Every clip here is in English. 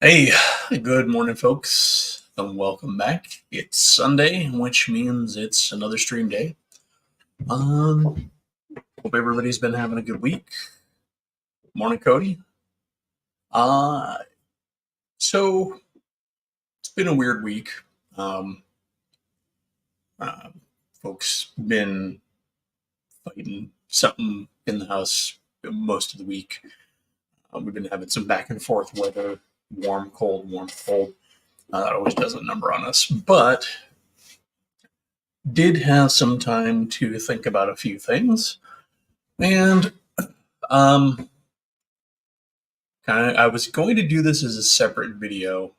Hey, good morning, folks, and welcome back. It's Sunday, which means it's another stream day. Um, Hope everybody's been having a good week. Morning, Cody. Uh, so it's been a weird week. Um, uh, Folks been fighting something in the house most of the week. We've been having some back and forth weather, warm, cold, warm, cold. That always does a number on us, but did have some time to think about a few things. And um, I was going to do this as a separate video,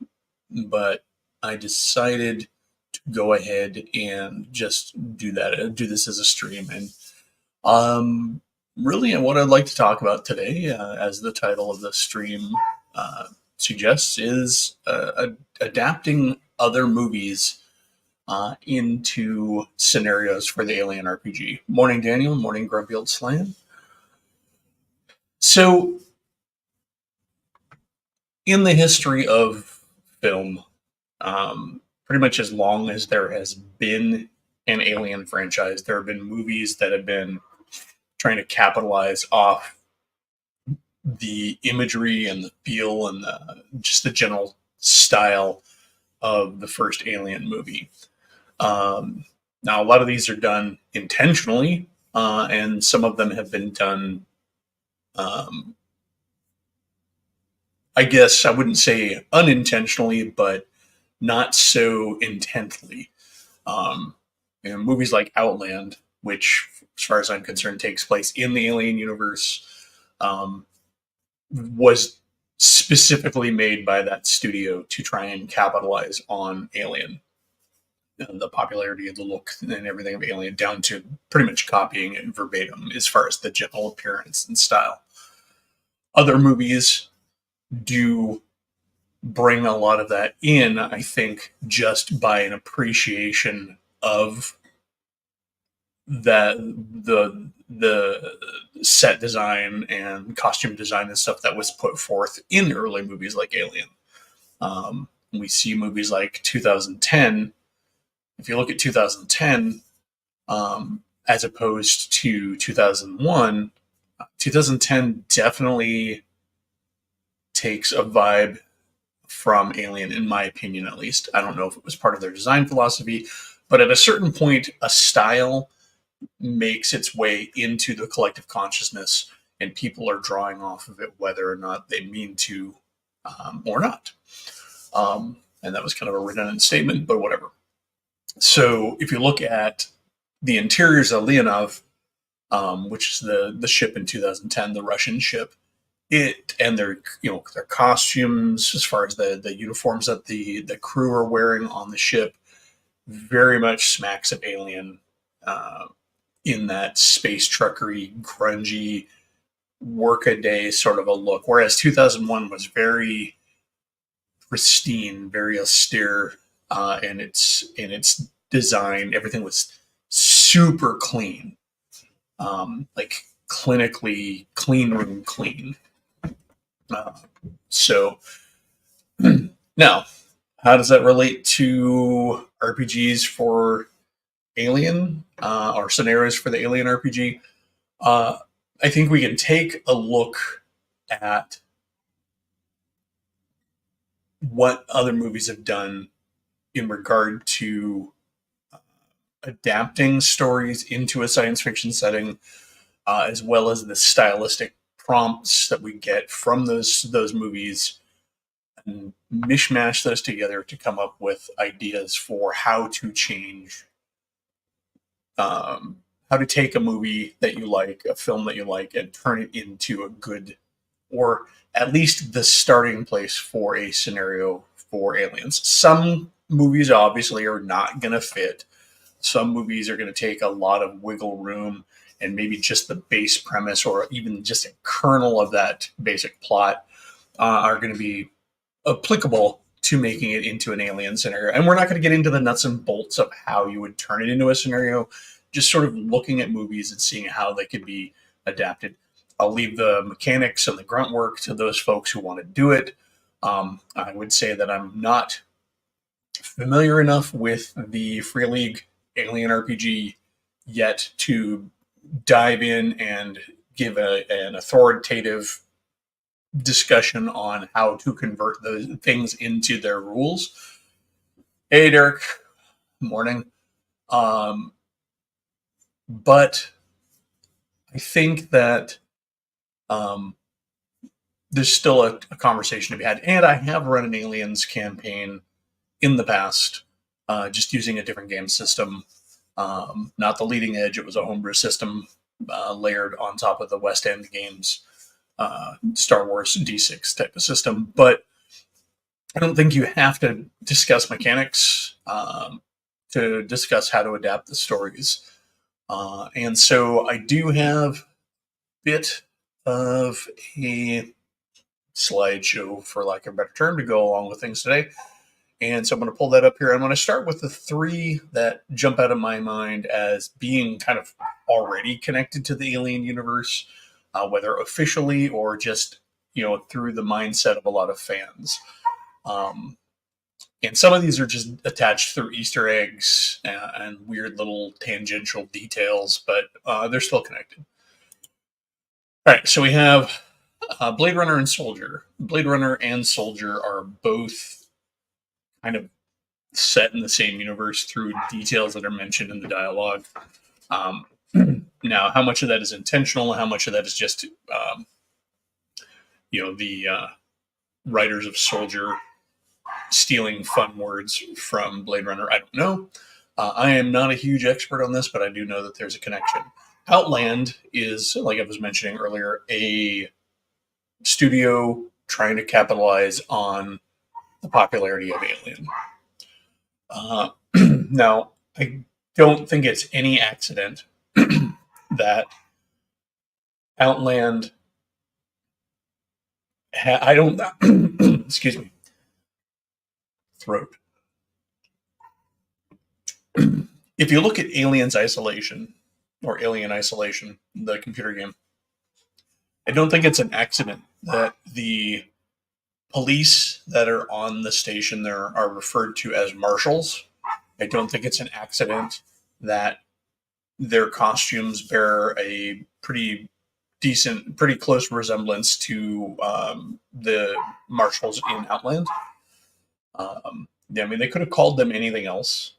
but I decided to go ahead and just do that, do this as a stream. And um, really, what I'd like to talk about today, as the title of the stream suggests, is adapting other movies into scenarios for the Alien RPG. Morning, Daniel. Morning, Grumfield Slan. So, in the history of film, pretty much as long as there has been an Alien franchise, there have been movies that have been trying to capitalize off the imagery and the feel and just the general style of the first Alien movie. Now, a lot of these are done intentionally, and some of them have been done. Um, I guess I wouldn't say unintentionally, but not so intently. Um, Movies like Outland, which, as far as I'm concerned, takes place in the Alien universe, um, was specifically made by that studio to try and capitalize on Alien, and the popularity of the look and everything of Alien, down to pretty much copying it verbatim as far as the general appearance and style. Other movies do bring a lot of that in, I think, just by an appreciation of that the set design and costume design and stuff that was put forth in early movies like Alien. We see movies like 2010. If you look at 2010, as opposed to 2001, 2010 definitely takes a vibe from Alien, in my opinion, at least. I don't know if it was part of their design philosophy, but at a certain point, a style makes its way into the collective consciousness, and people are drawing off of it, whether or not they mean to, or not. And that was kind of a redundant statement, but whatever. So if you look at the interiors of Leonov, which is the ship in 2010, the Russian ship, it and their their costumes, as far as the uniforms that the crew are wearing on the ship, very much smacks of Alien, in that space truckery, grungy, workaday sort of a look. Whereas 2001 was very pristine, very austere, in its design. Everything was super clean, like clinically clean room clean. Uh, so now, how does that relate to RPGs for Alien, or scenarios for the Alien RPG? Uh, I think we can take a look at what other movies have done in regard to adapting stories into a science fiction setting, as well as the stylistic prompts that we get from those movies, and mishmash those together to come up with ideas for how to take a movie that you like, a film that you like, and turn it into a good, or at least the starting place for a scenario for Aliens. Some movies obviously are not going to fit. Some movies are going to take a lot of wiggle room, and maybe just the base premise or even just a kernel of that basic plot are going to be applicable to making it into an Alien scenario. And we're not going to get into the nuts and bolts of how you would turn it into a scenario, just sort of looking at movies and seeing how they could be adapted. I'll leave the mechanics and the grunt work to those folks who want to do it. I would say that I'm not familiar enough with the Free League Alien RPG yet to dive in and give an authoritative discussion on how to convert those things into their rules. Hey, Derek. Morning. Um, but I think that um, there's still a conversation to be had. And I have run an Aliens campaign in the past, just using a different game system. Not the leading edge, it was a homebrew system layered on top of the West End games, Star Wars D6 type of system. But I don't think you have to discuss mechanics to discuss how to adapt the stories. And so I do have a bit of a slideshow, for lack of a better term, to go along with things today. And so I'm going to pull that up here. I'm going to start with the three that jump out of my mind as being kind of already connected to the Alien universe, whether officially or just, through the mindset of a lot of fans. And some of these are just attached through Easter eggs and weird little tangential details, but they're still connected. All right, so we have Blade Runner and Soldier. Blade Runner and Soldier are both kind of set in the same universe through details that are mentioned in the dialogue. Now, how much of that is intentional? How much of that is just, the writers of Soldier stealing fun words from Blade Runner? I don't know. I am not a huge expert on this, but I do know that there's a connection. Outland is, like I was mentioning earlier, a studio trying to capitalize on the popularity of Alien. Now, I don't think it's any accident that Outland. I don't. Excuse me. Throat. If you look at Aliens Isolation or Alien Isolation, the computer game, I don't think it's an accident that the police that are on the station there are referred to as marshals. I don't think it's an accident that their costumes bear a pretty decent, pretty close resemblance to the marshals in Outland. I mean, they could have called them anything else.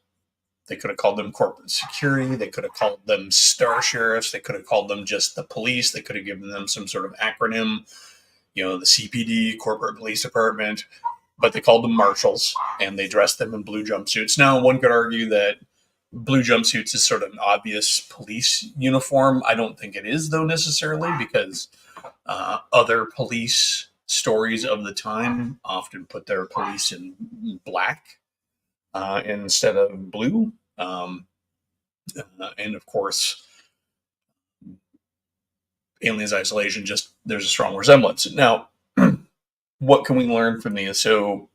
They could have called them corporate security. They could have called them star sheriffs. They could have called them just the police. They could have given them some sort of acronym, the CPD, Corporate Police Department. But they called them marshals, and they dressed them in blue jumpsuits. Now, one could argue that blue jumpsuits is sort of an obvious police uniform. I don't think it is, though, necessarily, because other police stories of the time often put their police in black instead of blue. And of course, Aliens Isolation, just there's a strong resemblance. Now, what can we learn from these? So,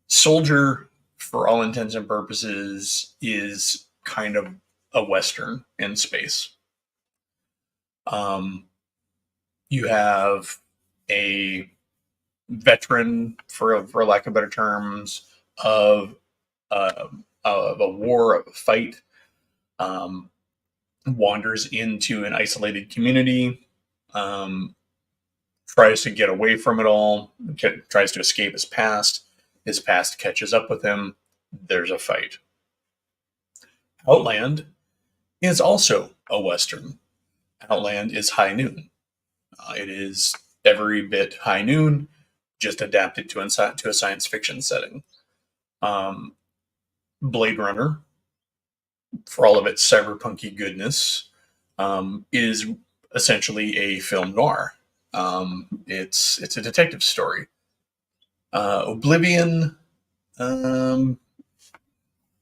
Soldier, for all intents and purposes, is kind of a Western in space. You have a veteran, for lack of better terms, of a war, of a fight, wanders into an isolated community, tries to get away from it all, tries to escape his past. His past catches up with him. There's a fight. Outland is also a Western. Outland is high noon. It is every bit high noon, just adapted to a science fiction setting. Blade Runner, for all of its cyberpunky goodness, is essentially a film noir. It's a detective story. Oblivion,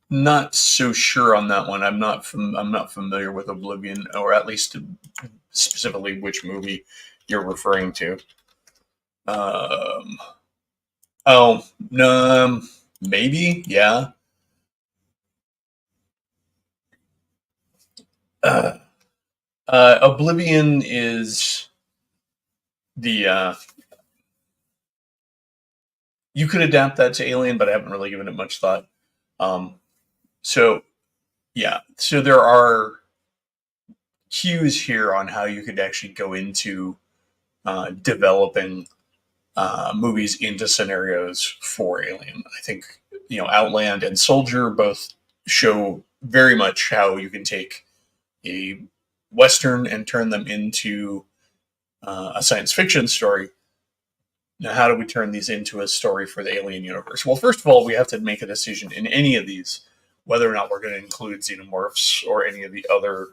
not so sure on that one. I'm not familiar with Oblivion, or at least specifically which movie you're referring to. Maybe, yeah. Oblivion is the You could adapt that to Alien, but I haven't really given it much thought. Um, so yeah, so there are cues here on how you could actually go into developing movies into scenarios for Alien. I think Outland and Soldier both show very much how you can take a western and turn them into a science fiction story. Now, how do we turn these into a story for the Alien universe? Well, first of all, we have to make a decision in any of these whether or not we're going to include xenomorphs or any of the other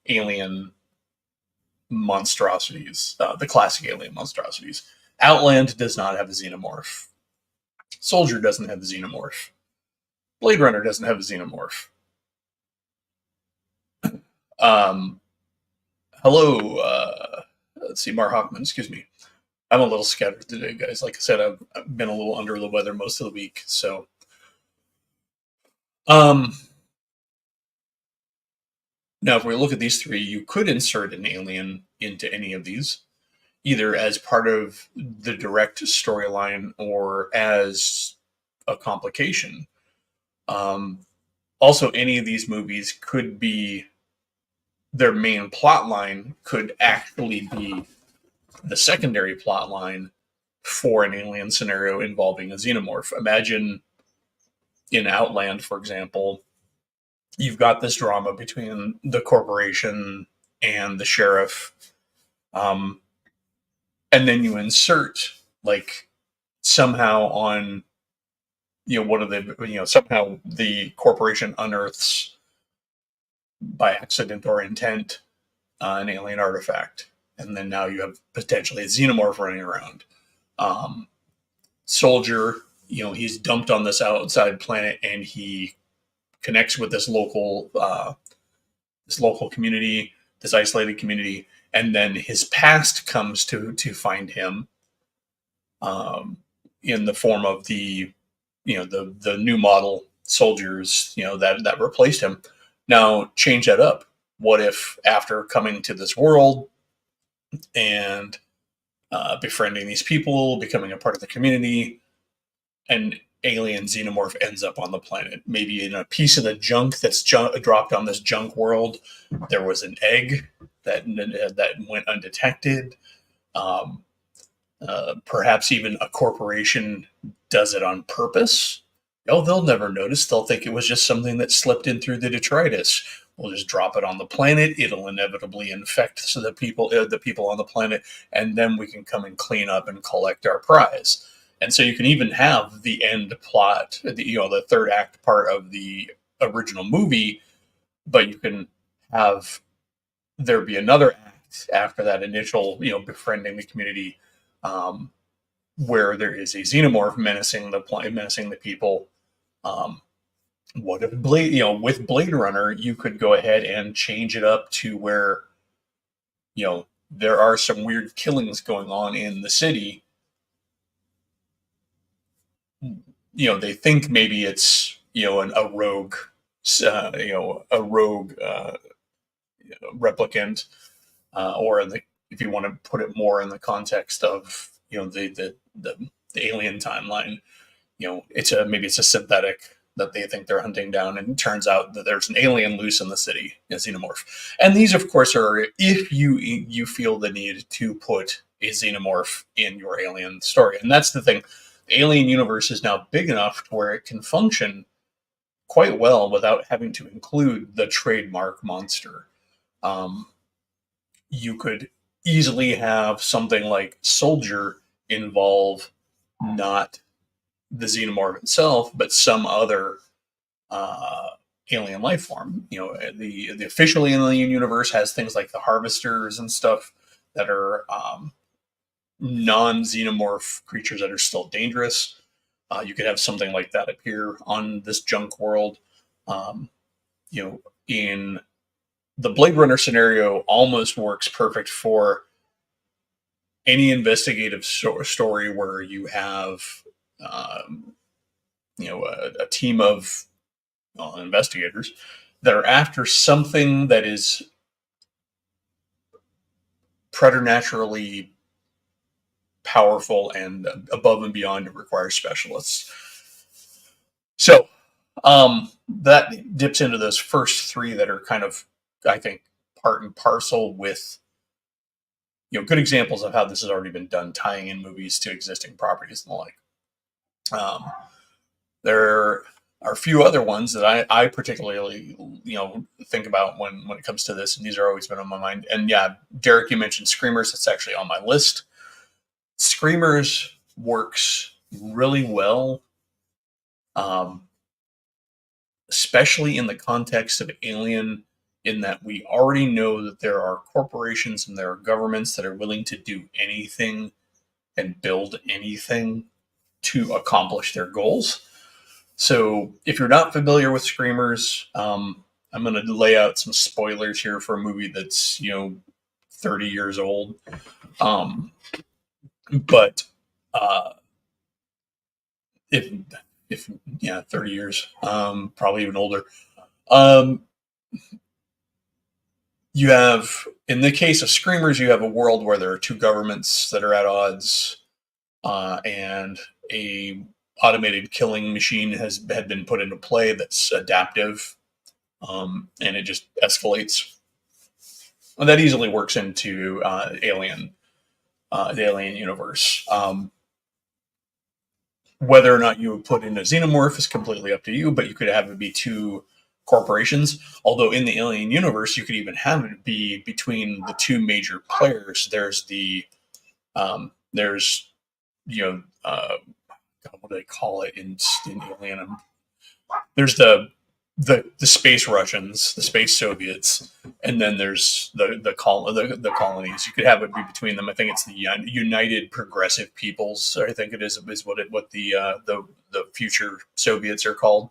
alien monstrosities, the classic alien monstrosities. Outland does not have a xenomorph. Soldier doesn't have a xenomorph. Blade Runner doesn't have a xenomorph. Um, hello, let's see, Mar Hoffman, excuse me. I'm a little scattered today, guys. Like I said, I've been a little under the weather most of the week. So, um, now if we look at these three, you could insert an alien into any of these, either as part of the direct storyline or as a complication. Also, any of these movies could be their main plot line could actually be the secondary plot line for an alien scenario involving a xenomorph. Imagine in Outland, for example, you've got this drama between the corporation and the sheriff, um, and then you insert like somehow on one of the somehow the corporation unearths by accident or intent an alien artifact, and then now you have potentially a xenomorph running around. Um, Soldier, he's dumped on this outside planet, and he connects with this local community, this isolated community, and then his past comes to find him, um, in the form of the new model soldiers, that replaced him. Now change that up. What if after coming to this world and befriending these people, becoming a part of the community, an alien xenomorph ends up on the planet? Maybe in a piece of the junk that's dropped on this junk world, there was an egg that went undetected. Um, Perhaps even a corporation does it on purpose. Oh, they'll never notice. They'll think it was just something that slipped in through the detritus. We'll just drop it on the planet. It'll inevitably infect the people on the planet, and then we can come and clean up and collect our prize. And so you can even have the end plot, the third act part of the original movie, but you can have there be another act after that initial, befriending the community, um, where there is a xenomorph menacing the people. Um, what if with Blade Runner, you could go ahead and change it up to where there are some weird killings going on in the city. They think maybe it's a rogue, replicant, or if you want to put it more in the context of the alien timeline, maybe it's a synthetic that they think they're hunting down, and it turns out that there's an alien loose in the city, a xenomorph. And these, of course, are if you feel the need to put a xenomorph in your alien story. And that's the thing. The alien universe is now big enough to where it can function quite well without having to include the trademark monster. Um, you could easily have something like Soldier involve not the xenomorph itself, but some other uh, alien life form. The official alien universe has things like the harvesters and stuff that are non-xenomorph creatures that are still dangerous. You could have something like that appear on this junk world. In the Blade Runner scenario, almost works perfect for any investigative story where you have um, a team of investigators that are after something that is preternaturally powerful and above and beyond it requires specialists. So that dips into those first three that are kind of, I think, part and parcel with good examples of how this has already been done, tying in movies to existing properties and the like. There are a few other ones that I particularly think about when it comes to this, and these are always been on my mind. And yeah, Derek, you mentioned Screamers. It's actually on my list. Screamers works really well, especially in the context of Alien, in that we already know that there are corporations and there are governments that are willing to do anything and build anything to accomplish their goals. So if you're not familiar with Screamers, I'm going to lay out some spoilers here for a movie that's 30 years old. But if 30 years, probably even older. You have, in the case of Screamers, you have a world where there are two governments that are at odds, and a automated killing machine had been put into play that's adaptive, and it just escalates. And that easily works into Alien, the Alien universe. Whether or not you would put in a xenomorph is completely up to you, but you could have it be two corporations. Although in the Alien universe, you could even have it be between the two major players. There's what do they call it in Alien? There's the space Russians, the space Soviets, and then there's the colonies. You could have it be between them. I think it's the United Progressive Peoples. I think it is what the future Soviets are called.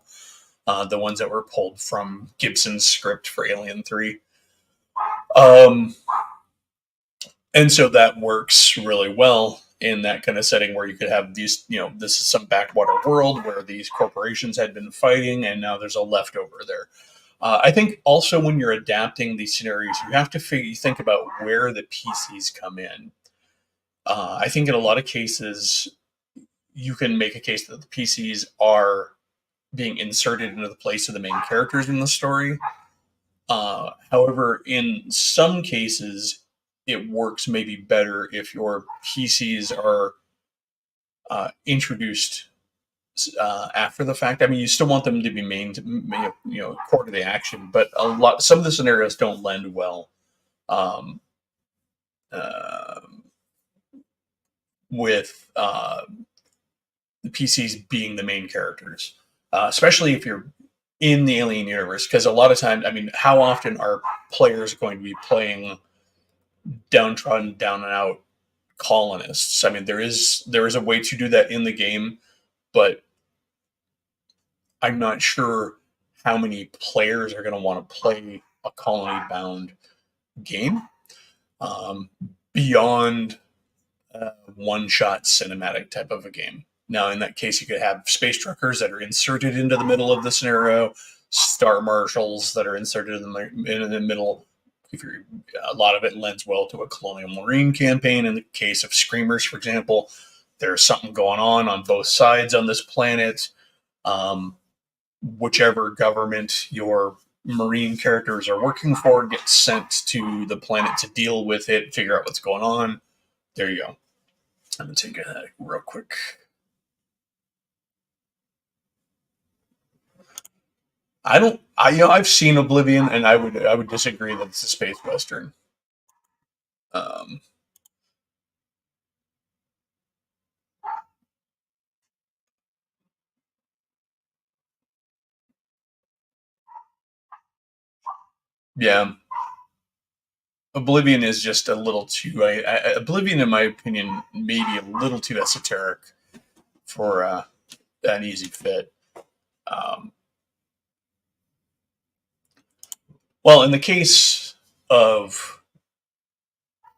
The ones that were pulled from Gibson's script for Alien 3. And so that works really well in that kind of setting where you could have these, this is some backwater world where these corporations had been fighting and now there's a leftover there. I think also when you're adapting these scenarios, you have to think about where the PCs come in. I think in a lot of cases, you can make a case that the PCs are being inserted into the place of the main characters in the story. However, in some cases, it works maybe better if your PCs are introduced after the fact. I mean, you still want them to be core to the action, but some of the scenarios don't lend well with the PCs being the main characters, especially if you're in the Alien universe, because a lot of times, I mean, how often are players going to be playing downtrodden, down and out colonists? I mean, there is a way to do that in the game, but I'm not sure how many players are going to want to play a colony-bound game beyond a one-shot cinematic type of a game. Now, in that case, you could have space truckers that are inserted into the middle of the scenario, star marshals that are inserted in the middle. A lot of it lends well to a colonial marine campaign. In the case of Screamers, for example, there's something going on both sides on this planet. Whichever government your marine characters are working for gets sent to the planet to deal with it, figure out what's going on. There you go. I'm going to take a real quick. I've seen Oblivion, and I would disagree that it's a space western. Yeah, Oblivion is just a little too. Oblivion, in my opinion, maybe a little too esoteric for an easy fit. Well, in the case of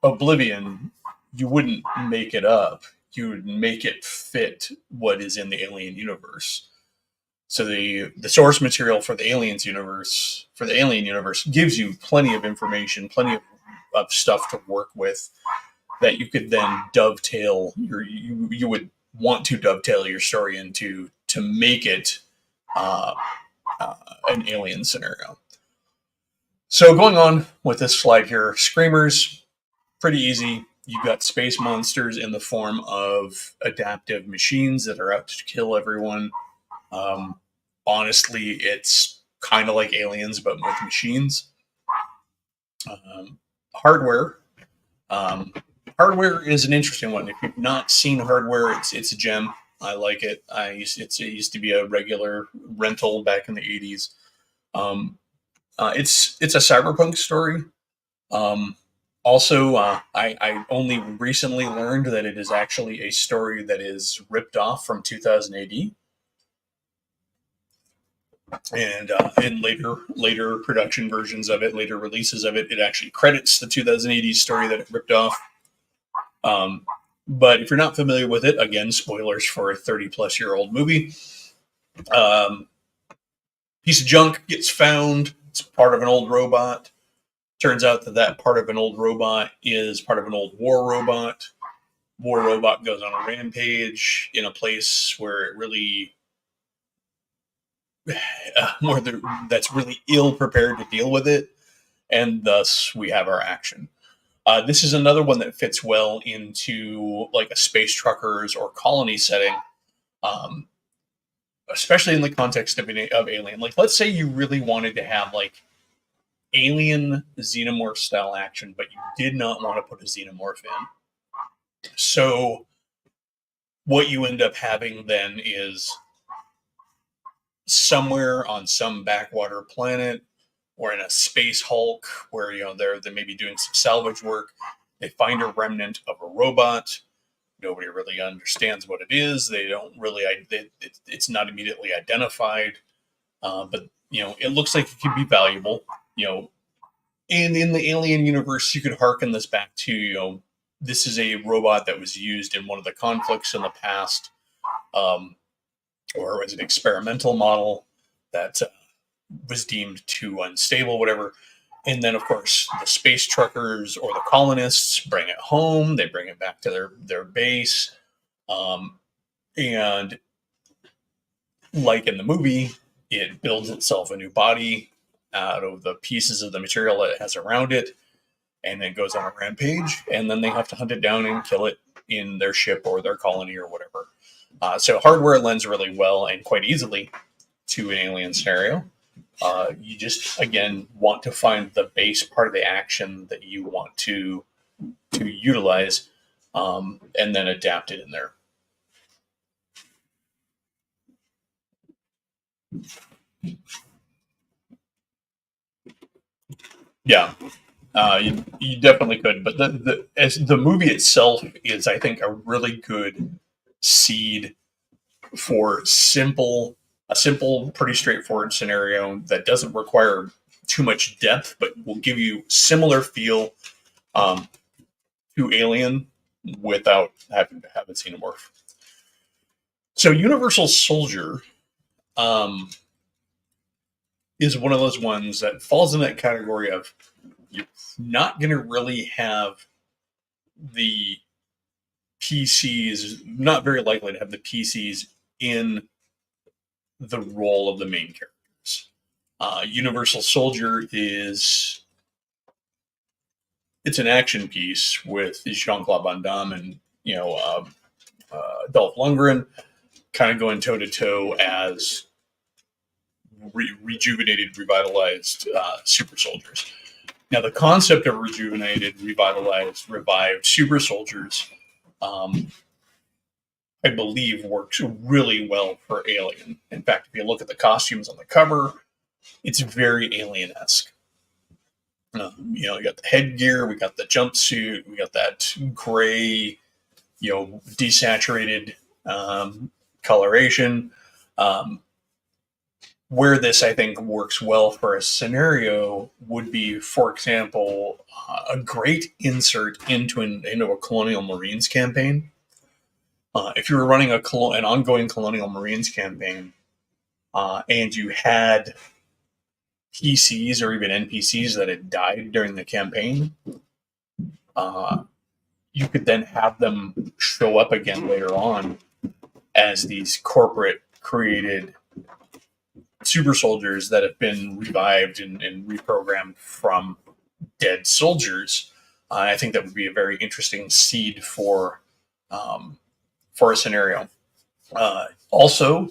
Oblivion, you wouldn't make it up. You would make it fit what is in the Alien universe. So the source material for the Alien universe gives you plenty of information, plenty of stuff to work with. that you could then dovetail you would want to dovetail your story into to make it uh, an alien scenario. So going on with this slide here, screamers, pretty easy. You've got space monsters in the form of adaptive machines that are out to kill everyone. Um, Honestly, it's kind of like aliens, but with machines. Um, Hardware. Um, Hardware is an interesting one. If you've not seen Hardware, it's a gem. I like it. It used to be a regular rental back in the 80s. Um, it's a cyberpunk story. Um, Also, I only recently learned that it is actually a story that is ripped off from 2000 AD, and in later production versions of it, later releases of it, it actually credits the 2000 AD story that it ripped off. But if you're not familiar with it, again, spoilers for a 30-plus-year-old movie. Um, Piece of junk gets found. It's part of an old robot. Turns out that part of an old robot is part of an old war robot. War robot goes on a rampage in a place where it really, that's really ill prepared to deal with it, and thus we have our action. This is another one that fits well into like a space truckers or colony setting, um, especially in the context of Alien. Like, let's say you really wanted to have like Alien xenomorph style action, but you did not want to put a xenomorph in. So what you end up having then is somewhere on some backwater planet or in a space Hulk where they may be doing some salvage work. They find a remnant of a robot. Nobody really understands what it is. They don't really. It's not immediately identified, but it looks like it could be valuable. And in the Alien universe, you could harken this back to this is a robot that was used in one of the conflicts in the past, or as an experimental model that was deemed too unstable, whatever. And then, of course, the space truckers or the colonists bring it home. They bring it back to their base. And like in the movie, it builds itself a new body out of the pieces of the material that it has around it, and then goes on a rampage. And then they have to hunt it down and kill it in their ship or their colony or whatever. So hardware lends really well and quite easily to an alien scenario. You just, again, want to find the base part of the action that you want to utilize, and then adapt it in there. Yeah, you definitely could. But as the movie itself is, I think, a really good seed for a simple, pretty straightforward scenario that doesn't require too much depth, but will give you similar feel um, to Alien without having to have a xenomorph. So Universal Soldier um, is one of those ones that falls in that category of you're not going to really have the PCs, not very likely to have the PCs in the role of the main characters. Universal Soldier it's an action piece with Jean-Claude Van Damme and Dolph Lundgren kind of going toe to toe as rejuvenated, revitalized super soldiers. Now, the concept of rejuvenated, revitalized, revived super soldiers, I believe, works really well for Alien. In fact, if you look at the costumes on the cover, it's very Alien-esque. You got the headgear, we got the jumpsuit, we got that gray, desaturated coloration. Where this, I think, works well for a scenario would be, for example, a great insert into a Colonial Marines campaign. If you were running an ongoing Colonial Marines campaign, and you had PCs or even NPCs that had died during the campaign, you could then have them show up again later on as these corporate created super soldiers that have been revived and reprogrammed from dead soldiers. I think that would be a very interesting seed um, for a scenario. Also,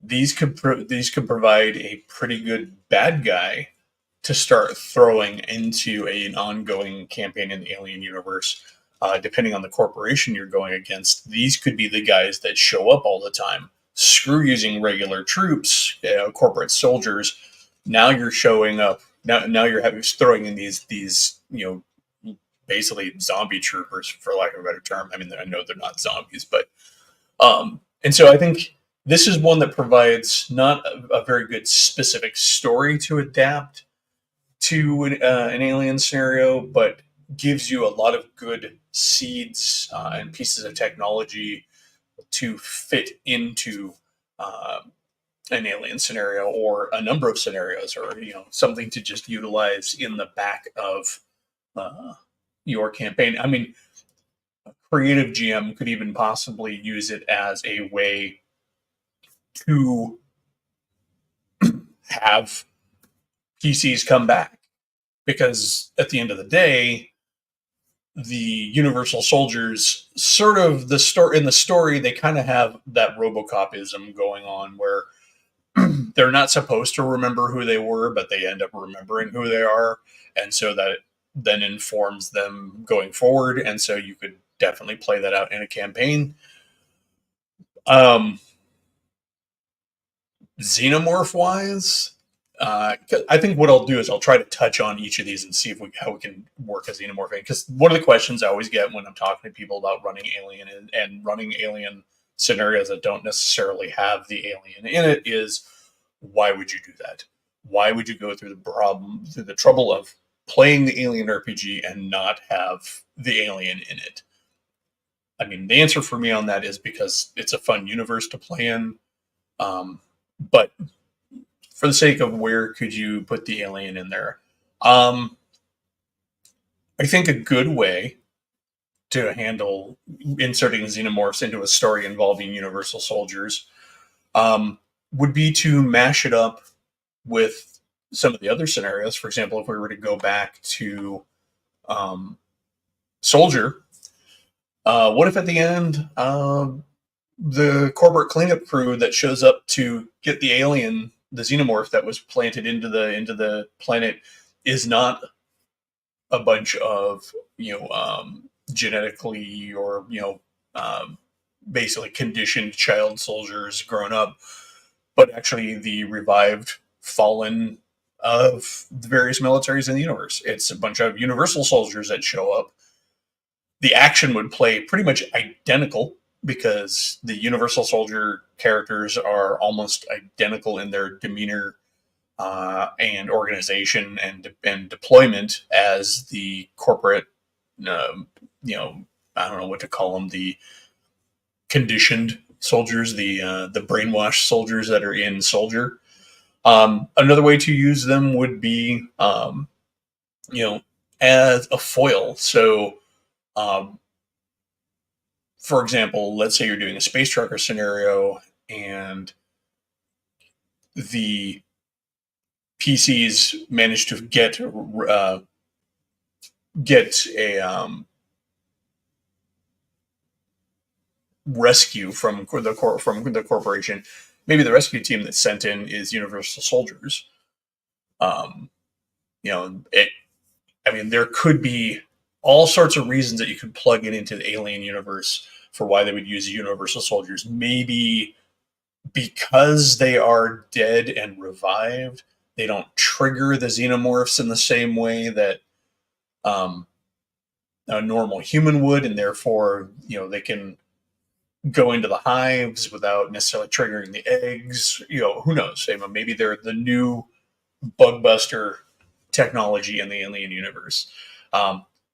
these could provide a pretty good bad guy to start throwing into an ongoing campaign in the Alien universe. Depending on the corporation you're going against, these could be the guys that show up all the time. Screw using regular troops, corporate soldiers. Now you're showing up. Now you're throwing in these basically zombie troopers, for lack of a better term. I mean, I know they're not zombies, but and so I think this is one that provides not a very good specific story to adapt to an alien scenario, but gives you a lot of good seeds and pieces of technology to fit into uh, an alien scenario or a number of scenarios, or something to just utilize in the back of uh, your campaign. I mean, a creative GM could even possibly use it as a way to have PCs come back, because at the end of the day, the Universal Soldiers, sort of the story, they kind of have that RoboCopism going on, where they're not supposed to remember who they were, but they end up remembering who they are, and so that then informs them going forward. And so you could definitely play that out in a campaign. Um, Xenomorph wise, I think what I'll do is I'll try to touch on each of these and see how we can work a xenomorph in. Because one of the questions I always get when I'm talking to people about running Alien and running Alien scenarios that don't necessarily have the alien in it is, why would you do that? Why would you go through the trouble of playing the Alien RPG and not have the alien in it? I mean, the answer for me on that is because it's a fun universe to play in. But for the sake of where could you put the alien in there, um, I think a good way to handle inserting xenomorphs into a story involving Universal Soldiers um, would be to mash it up with some of the other scenarios. For example, if we were to go back to um, Soldier, what if at the end the corporate cleanup crew that shows up to get the alien, the xenomorph that was planted into the planet, is not a bunch of genetically or um, basically conditioned child soldiers grown up, but actually the revived fallen of the various militaries in the universe. It's a bunch of Universal soldiers that show up. The action would play pretty much identical because the Universal Soldier characters are almost identical in their demeanor and organization and deployment as the corporate, um, I don't know what to call them, the conditioned soldiers, the brainwashed soldiers that are in Soldier. Another way to use them would be, you know, as a foil. So, um, for example, let's say you're doing a space trucker scenario and the PCs manage to get a rescue from the corporation. Maybe the rescue team that's sent in is Universal Soldiers. Um, it. I mean, there could be all sorts of reasons that you could plug it into the alien universe for why they would use Universal Soldiers. Maybe because they are dead and revived, they don't trigger the xenomorphs in the same way that um, a normal human would, and therefore, they can go into the hives without necessarily triggering the eggs. Who knows? Maybe they're the new bugbuster technology in the alien universe.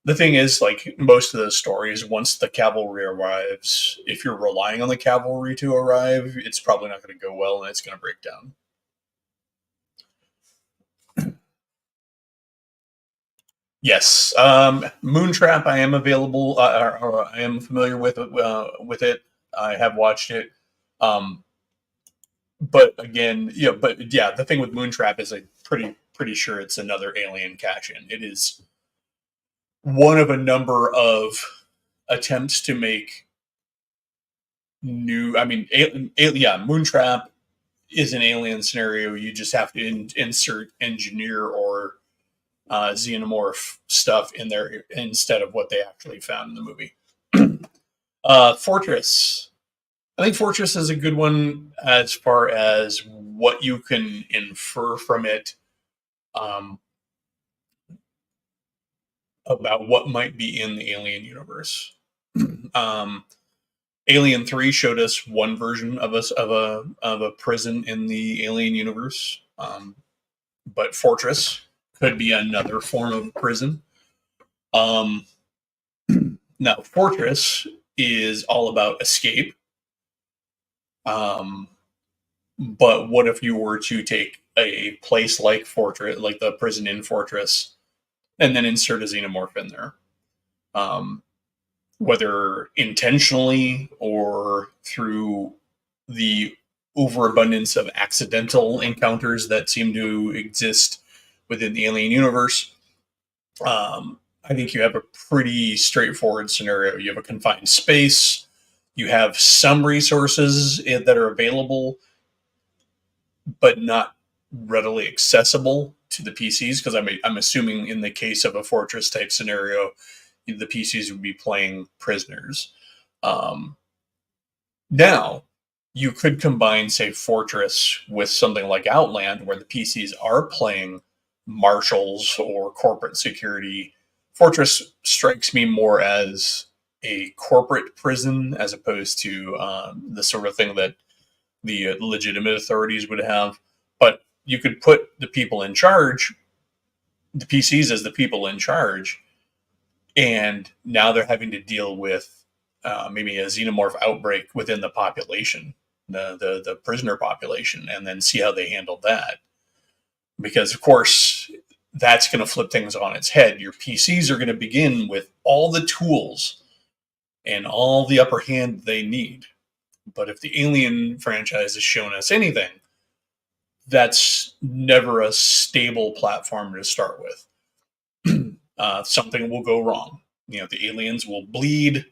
The thing is, like most of those stories, once the cavalry arrives, if you're relying on the cavalry to arrive, it's probably not going to go well and it's going to break down. Yes, Moontrap. I am available. Or I am familiar with it. I have watched it. Um, but again, but yeah, the thing with Moontrap is I'm pretty sure it's another Alien cash-in. It is one of a number of attempts to make new. I mean, yeah, Moontrap is an alien scenario. You just have to insert engineer or xenomorph stuff in there instead of what they actually found in the movie. Fortress. I think Fortress is a good one as far as what you can infer from it, um, about what might be in the Alien universe. um, Alien 3 showed us one version of a prison in the Alien universe, but Fortress could be another form of prison. Um, Now, Fortress is all about escape. Um, but what if you were to take a place like Fortress, like the prison in Fortress, and then insert a xenomorph in there? Um, Whether intentionally or through the overabundance of accidental encounters that seem to exist within the Alien universe, I think you have a pretty straightforward scenario. You have a confined space, you have some resources that are available, but not readily accessible to the PCs. Because I'm assuming in the case of a fortress type scenario, the PCs would be playing prisoners. Um, Now, you could combine, say, Fortress with something like Outland, where the PCs are playing marshals or corporate security. Fortress strikes me more as a corporate prison as opposed to the sort of thing that the legitimate authorities would have. But you could put the people in charge, the PCs as the people in charge, and now they're having to deal with maybe a xenomorph outbreak within the population, the prisoner population, and then see how they handle that. Because of course, that's going to flip things on its head. Your PCs are going to begin with all the tools and all the upper hand they need. But if the Alien franchise has shown us anything, that's never a stable platform to start with. Something will go wrong. The aliens will bleed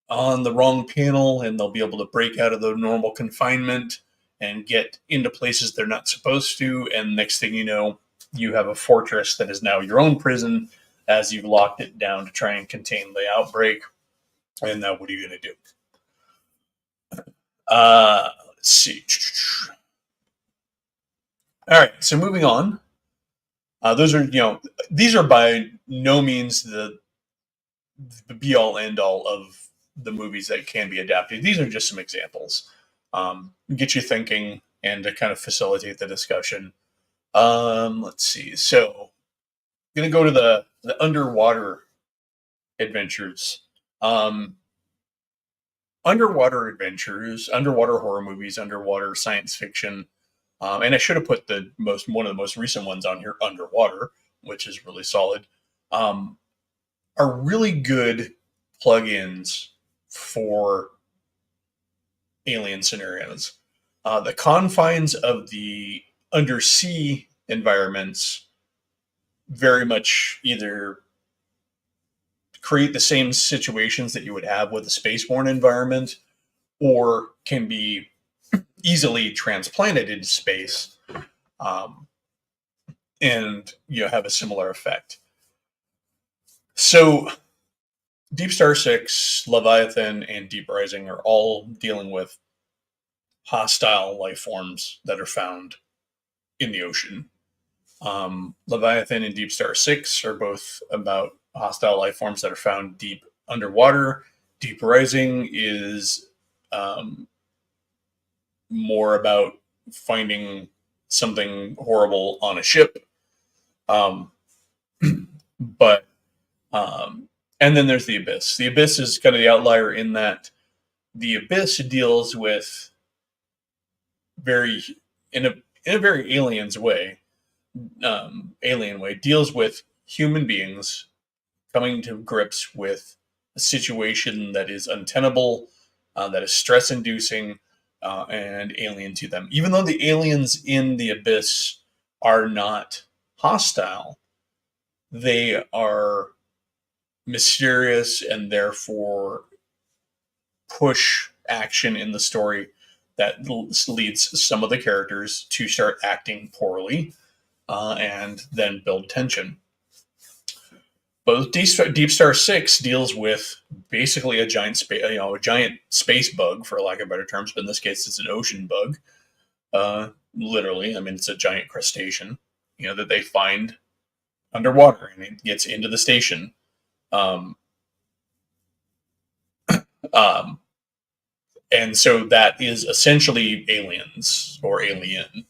on the wrong panel and they'll be able to break out of the normal confinement and get into places they're not supposed to. And next thing you know, you have a fortress that is now your own prison as you've locked it down to try and contain the outbreak. And now what are you going to do? Let's see. All right. So moving on. Those are, these are by no means the be all end all of the movies that can be adapted. These are just some examples. Get you thinking and to kind of facilitate the discussion. Let's see. So, I'm going to go to the underwater adventures. Um, Underwater adventures, underwater horror movies, underwater science fiction. And I should have put one of the most recent ones on here, Underwater, which is really solid. Um, are really good plugins for alien scenarios. The confines of the undersea environments very much either create the same situations that you would have with a spaceborne environment or can be easily transplanted into space, um, and have a similar effect. So Deep Star 6, Leviathan, and Deep Rising are all dealing with hostile life forms that are found in the ocean. Leviathan and Deep Star 6 are both about hostile life forms that are found deep underwater. Deep Rising is more about finding something horrible on a ship. Um, but and then there's the Abyss. The Abyss is kind of the outlier in that the Abyss deals with very in a very alien way, deals with human beings coming to grips with a situation that is untenable, that is stress inducing, and alien to them. Even though the aliens in the abyss are not hostile, they are mysterious and therefore push action in the story that leads some of the characters to start acting poorly, and then build tension. Both Deep Star 6 deals with basically a giant a giant space bug, for lack of better terms, but in this case, it's an ocean bug. Literally, I mean, it's a giant crustacean, that they find underwater, and it gets into the station. Um, um, and so that is essentially aliens or alien,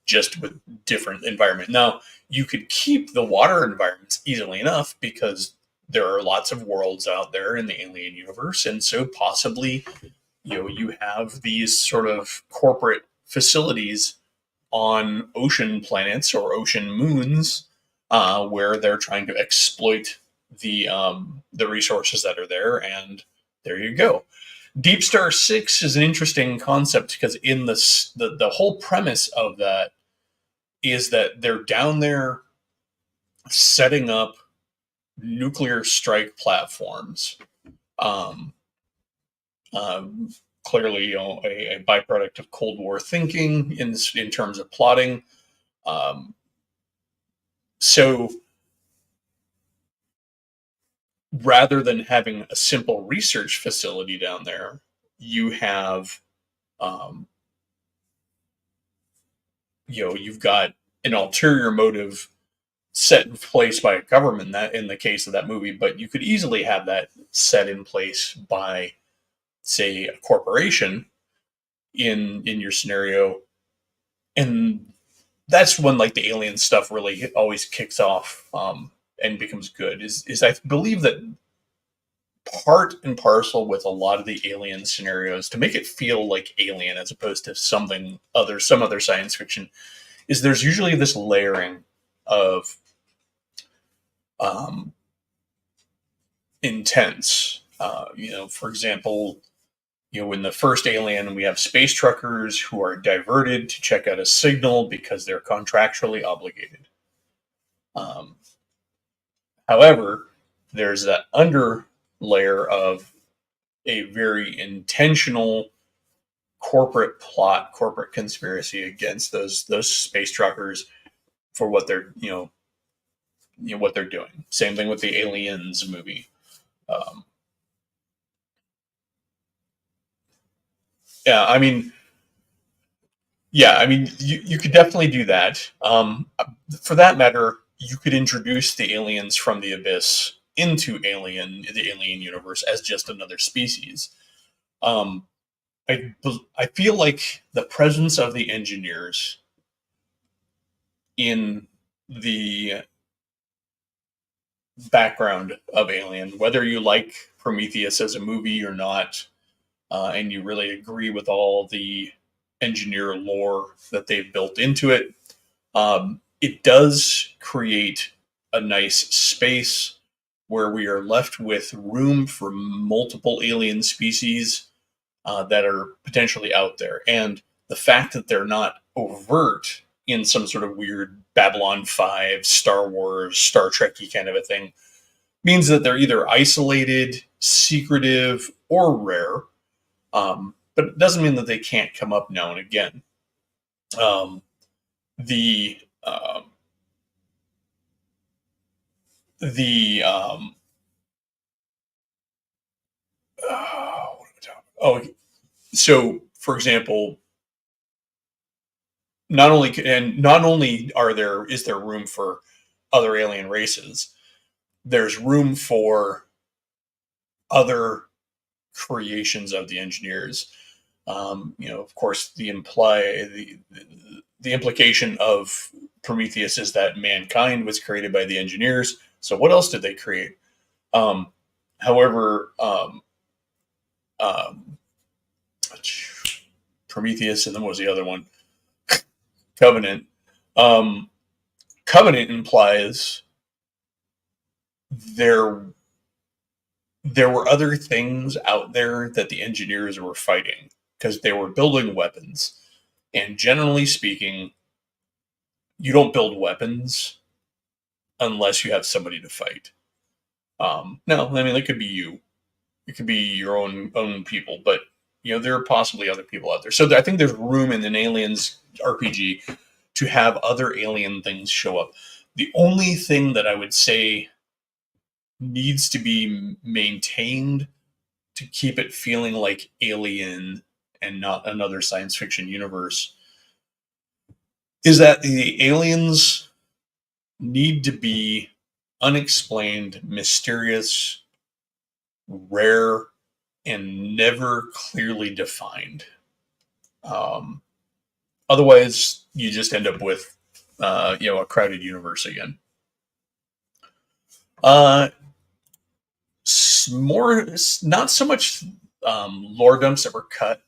just with different environment. Now, you could keep the water environments easily enough because there are lots of worlds out there in the alien universe, and so possibly, you have these sort of corporate facilities on ocean planets or ocean moons, where they're trying to exploit the resources that are there, and there you go. Deep Star 6 is an interesting concept because in the whole premise of that is that they're down there setting up nuclear strike platforms. Um, Clearly, a byproduct of Cold War thinking in terms of plotting. Um, so rather than having a simple research facility down there, you have, um, you've got an ulterior motive set in place by a government, that in the case of that movie, but you could easily have that set in place by, say, a corporation in your scenario. And that's when like the alien stuff really always kicks off, and becomes good. Is I believe that part and parcel with a lot of the alien scenarios, to make it feel like Alien as opposed to some other science fiction, is there's usually this layering of, um, intense. For example, in the first Alien, we have space truckers who are diverted to check out a signal because they're contractually obligated. Um, However, there's that under layer of a very intentional corporate plot, corporate conspiracy against those space truckers for what they're what they're doing. Same thing with the Aliens movie. Um, yeah, I mean, you could definitely do that. For that matter, you could introduce the aliens from the abyss into the Alien universe as just another species. Um, I feel like the presence of the engineers in the background of Alien, whether you like Prometheus as a movie or not, and you really agree with all the engineer lore that they've built into it, it does create a nice space where we are left with room for multiple alien species, that are potentially out there. And the fact that they're not overt in some sort of weird Babylon 5, Star Wars, Star Trekky kind of a thing means that they're either isolated, secretive, or rare. But it doesn't mean that they can't come up now and again. Um, the the what am I talking about? Oh, so for example, not only is there room for other alien races, there's room for other creations of the engineers. Of course, the implication of Prometheus is that mankind was created by the engineers. So what else did they create? Um, However, um, Prometheus, and then what was the other one? Covenant. Um, Covenant implies there there were other things out there that the engineers were fighting because they were building weapons. And generally speaking, you don't build weapons unless you have somebody to fight. No, I mean, it could be you. It could be your own people, but there are possibly other people out there. So I think there's room in an Aliens RPG to have other alien things show up. The only thing that I would say needs to be maintained to keep it feeling like Alien and not another science fiction universe is that the aliens need to be unexplained, mysterious, rare, and never clearly defined. Um, Otherwise, you just end up with a crowded universe again. Uh, More, not so much lore dumps that were cut.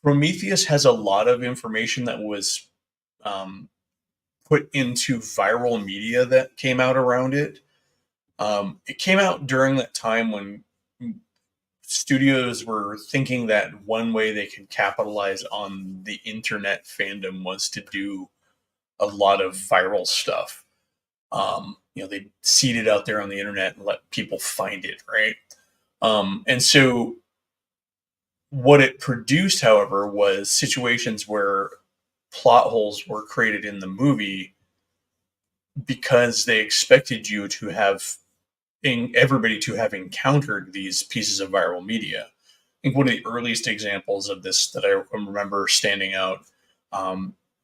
Prometheus has a lot of information that was um, put into viral media that came out around it. It came out during that time when studios were thinking that one way they could capitalize on the internet fandom was to do a lot of viral stuff. They seed it out there on the internet and let people find it, right? And so what it produced, however, was situations where plot holes were created in the movie because they expected you to have everybody to have encountered these pieces of viral media. I think one of the earliest examples of this that I remember standing out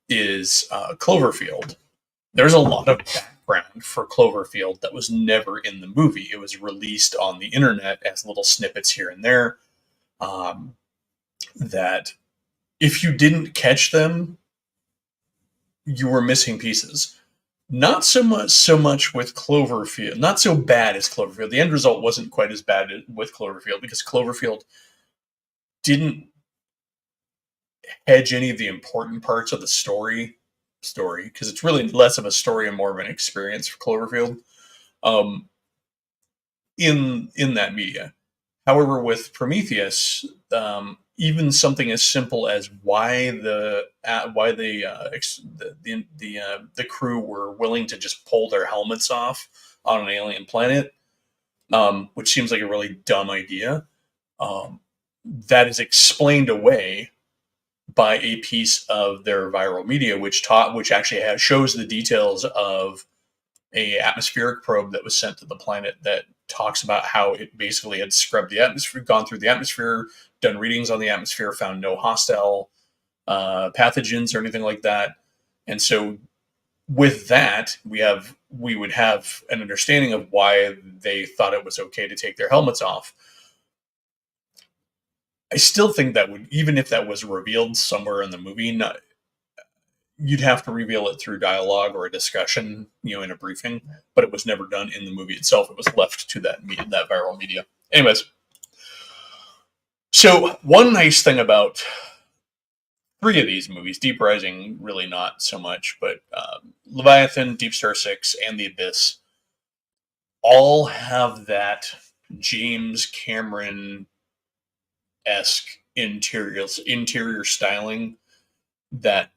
is Cloverfield. There's a lot of background for Cloverfield that was never in the movie. It was released on the internet as little snippets here and there. That if you didn't catch them, you were missing pieces. Not so much with Cloverfield. Not so bad as Cloverfield. The end result wasn't quite as bad with Cloverfield because Cloverfield didn't hedge any of the important parts of the story because it's really less of a story and more of an experience for Cloverfield um, in that media. However, with Prometheus, even something as simple as why the crew were willing to just pull their helmets off on an alien planet, which seems like a really dumb idea, um, that is explained away by a piece of their viral media, which actually shows the details of a atmospheric probe that was sent to the planet that talks about how it basically had scrubbed the atmosphere, gone through the atmosphere, done readings on the atmosphere, found no hostile pathogens or anything like that. And so with that, we would have an understanding of why they thought it was okay to take their helmets off. I still think that would, even if that was revealed somewhere in the movie, you'd have to reveal it through dialogue or a discussion, in a briefing. But it was never done in the movie itself. It was left to that viral media. Anyways, so one nice thing about three of these movies, Deep Rising, really not so much, but Leviathan, Deep Star Six, and The Abyss, all have that James Cameron esque interior styling that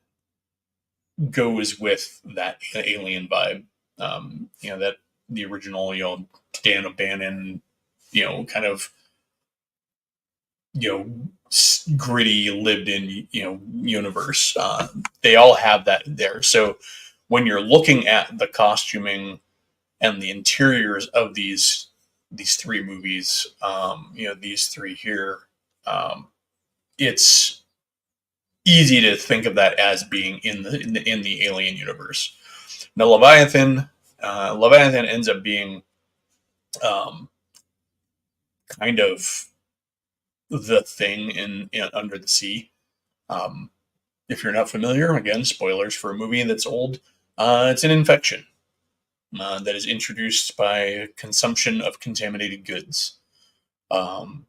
goes with that alien vibe. That the original, Dan O'Bannon, kind of, gritty, lived in, universe. They all have that there. So when you're looking at the costuming and the interiors of these three movies, these three here, it's easy to think of that as being in the Alien universe. Now, Leviathan ends up being um, kind of the thing in Under the Sea. Um, if you're not familiar, again, spoilers for a movie that's old. It's an infection that is introduced by consumption of contaminated goods. Um,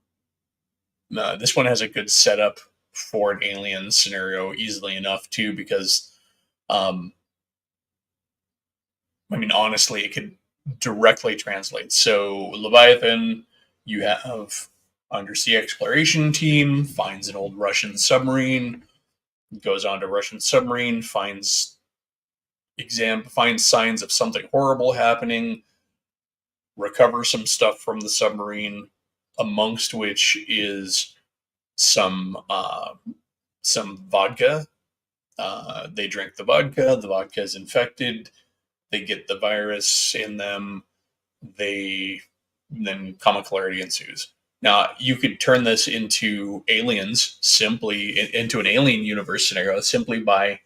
this one has a good setup for an alien scenario easily enough too, because um, I mean, honestly, directly translates. So Leviathan, you have undersea exploration team finds an old Russian submarine, goes on to Russian submarine, finds signs of something horrible happening, recovers some stuff from the submarine, amongst which is some vodka. They drink the vodka. The vodka is infected. They get the virus in them. Then comic clarity ensues. Now you could turn this into into an alien universe scenario simply by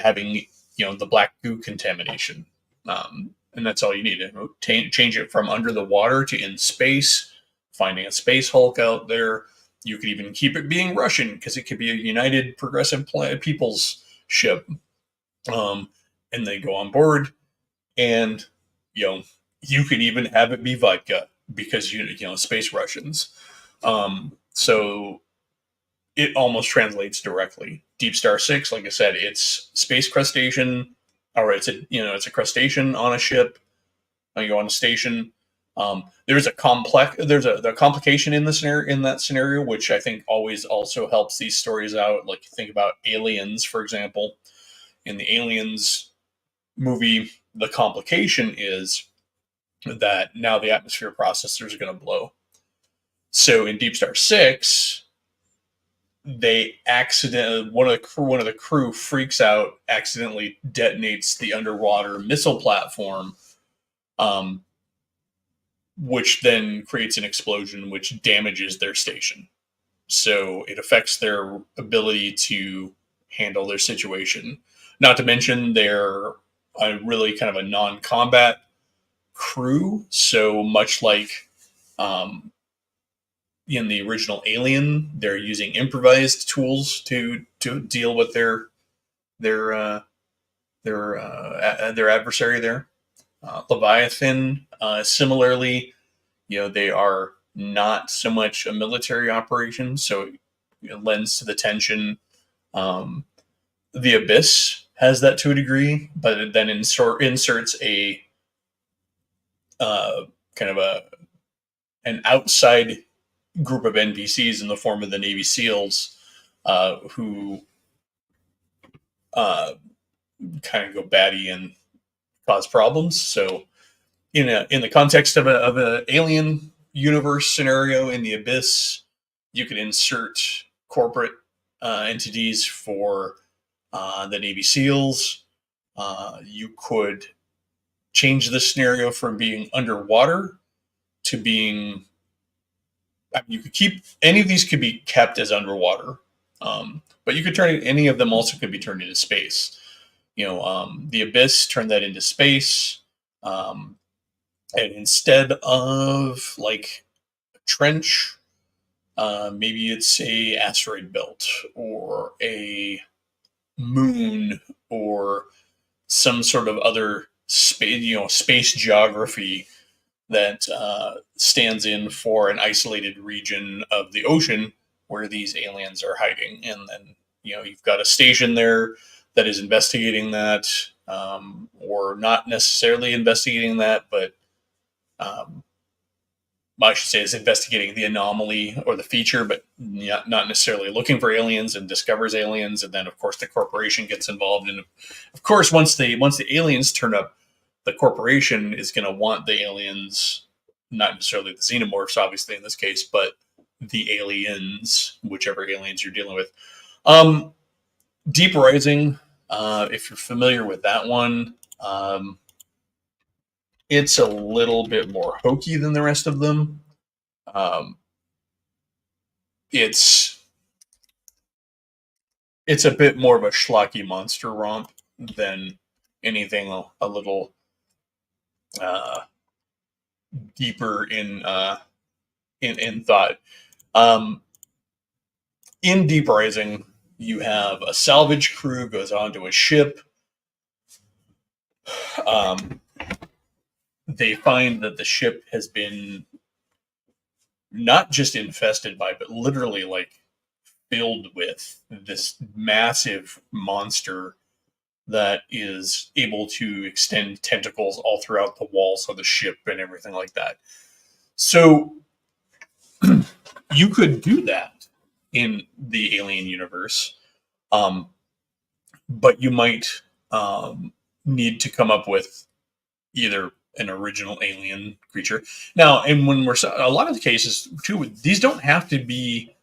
having the black goo contamination, and that's all you need. Change it from under the water to in space, finding a space Hulk out there. You could even keep it being Russian because it could be a United Progressive People's ship, and they go on board, and you could even have it be vodka because space Russians. So it almost translates directly. Deep Star 6, like I said, it's space crustacean, or it's a crustacean on a ship. You go on a station. There's a complication in that scenario, which I think always also helps these stories out. Like, think about Aliens, for example. In the Aliens movie, the complication is that now the atmosphere processors are going to blow. So in Deep Star 6, one of the crew freaks out, accidentally detonates the underwater missile platform, which then creates an explosion which damages their station. So it affects their ability to handle their situation. Not to mention they're really kind of a non-combat crew, so much like in the original Alien, they're using improvised tools to deal with their adversary there. Leviathan, similarly, they are not so much a military operation, so it lends to the tension. The Abyss has that to a degree, but it then inserts a kind of an outside group of NPCs in the form of the Navy SEALs, who kind of go batty and cause problems. So, in the context of an alien universe scenario in the Abyss, you could insert corporate entities for the Navy SEALs. You could change the scenario from being underwater to being. You could keep any of these could be kept as underwater, but you could turn any of them also could be turned into space. The Abyss turned that into space, and instead of like a trench, maybe it's a asteroid belt or a moon or some sort of other space geography that stands in for an isolated region of the ocean where these aliens are hiding. And then, you've got a station there that is investigating that, or not necessarily investigating that, but I should say is investigating the anomaly or the feature, but not necessarily looking for aliens, and discovers aliens. And then, of course, the corporation gets involved. And of course, once the aliens turn up, the corporation is going to want the aliens, not necessarily the xenomorphs, obviously in this case, but the aliens, whichever aliens you're dealing with. Deep Rising, if you're familiar with that one, it's a little bit more hokey than the rest of them. It's a bit more of a schlocky monster romp than anything a little deeper in thought. In Deep Rising, you have a salvage crew goes onto a ship. They find that the ship has been not just infested by, but literally like filled with this massive monster that is able to extend tentacles all throughout the walls of the ship and everything like that. So you could do that in the Alien universe, um, but you might um, need to come up with either an original alien creature. Now, and when we're a lot of the cases too, these don't have to be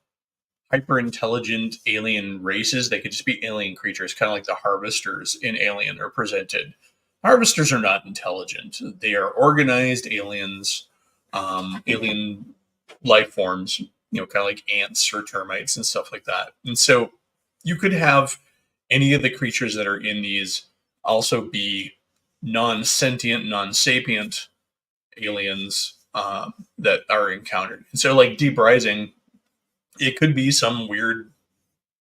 hyper intelligent alien races. They could just be alien creatures, kind of like the harvesters in Alien are presented. Harvesters are not intelligent. They are organized aliens, alien life forms, kind of like ants or termites and stuff like that. And so you could have any of the creatures that are in these also be non-sentient, non-sapient aliens that are encountered. And so, like Deep Rising, it could be some weird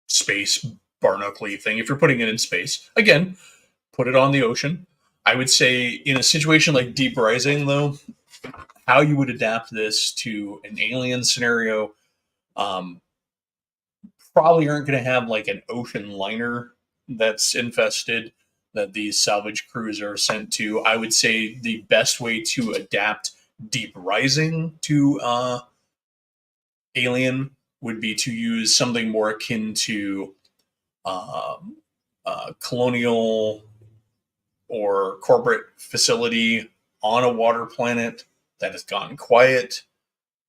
space barnacle thing. If you're putting it in space, again, put it on the ocean. I would say in a situation like Deep Rising, though, how you would adapt this to an alien scenario, um, probably aren't going to have like an ocean liner that's infested that these salvage crews are sent to. I would say the best way to adapt Deep Rising to Alien would be to use something more akin to colonial or corporate facility on a water planet that has gone quiet.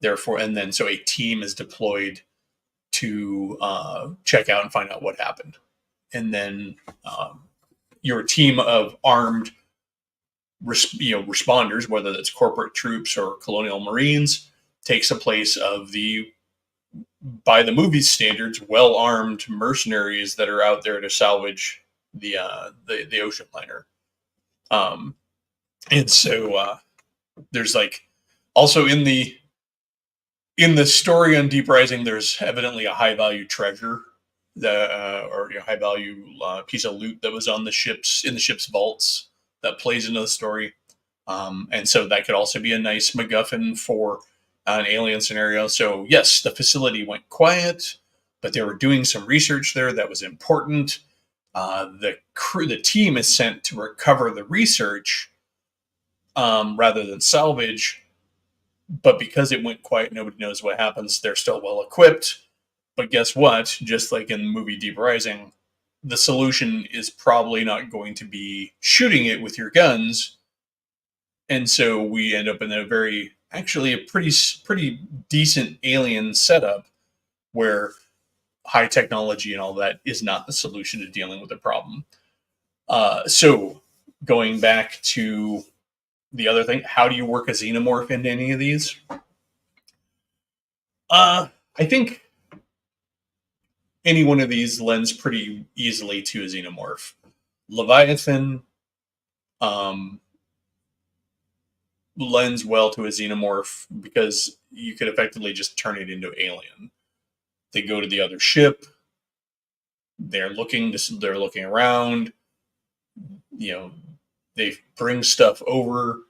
Therefore, and then so a team is deployed to check out and find out what happened. And then your team of armed responders, whether that's corporate troops or colonial marines, takes the place of the, by the movie standards, well-armed mercenaries that are out there to salvage the ocean liner. And so there's like also in the story on Deep Rising, there's evidently a high value treasure or high value piece of loot that was on the ship's vaults that plays into the story. And so that could also be a nice MacGuffin for an alien scenario. So yes, the facility went quiet, but they were doing some research there that was important. The team is sent to recover the research rather than salvage. But because it went quiet, nobody knows what happens. They're still well equipped. But guess what? Just like in the movie Deep Rising, the solution is probably not going to be shooting it with your guns. And so we end up in a pretty decent alien setup where high technology and all that is not the solution to dealing with the problem. So going back to the other thing, how do you work a xenomorph into any of these? I think any one of these lends pretty easily to a xenomorph. Leviathan lends well to a xenomorph because you could effectively just turn it into alien. They go to the other ship. They're looking around. They bring stuff over.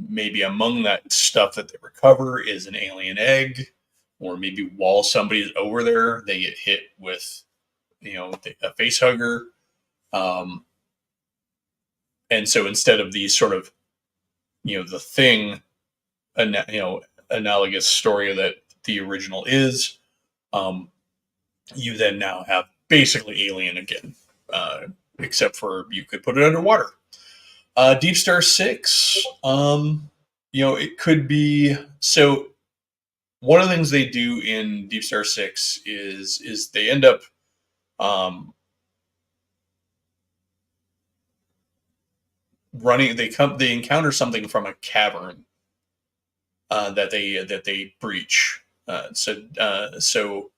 Maybe among that stuff that they recover is an alien egg, or maybe while somebody's over there, they get hit with, a face hugger. And so instead of these sort of, the Thing, analogous story that the original is, you then now have basically Alien again, except for you could put it underwater. Deep Star 6, it could be, so one of the things they do in Deep Star 6 is they end up they encounter something from a cavern that they breach. So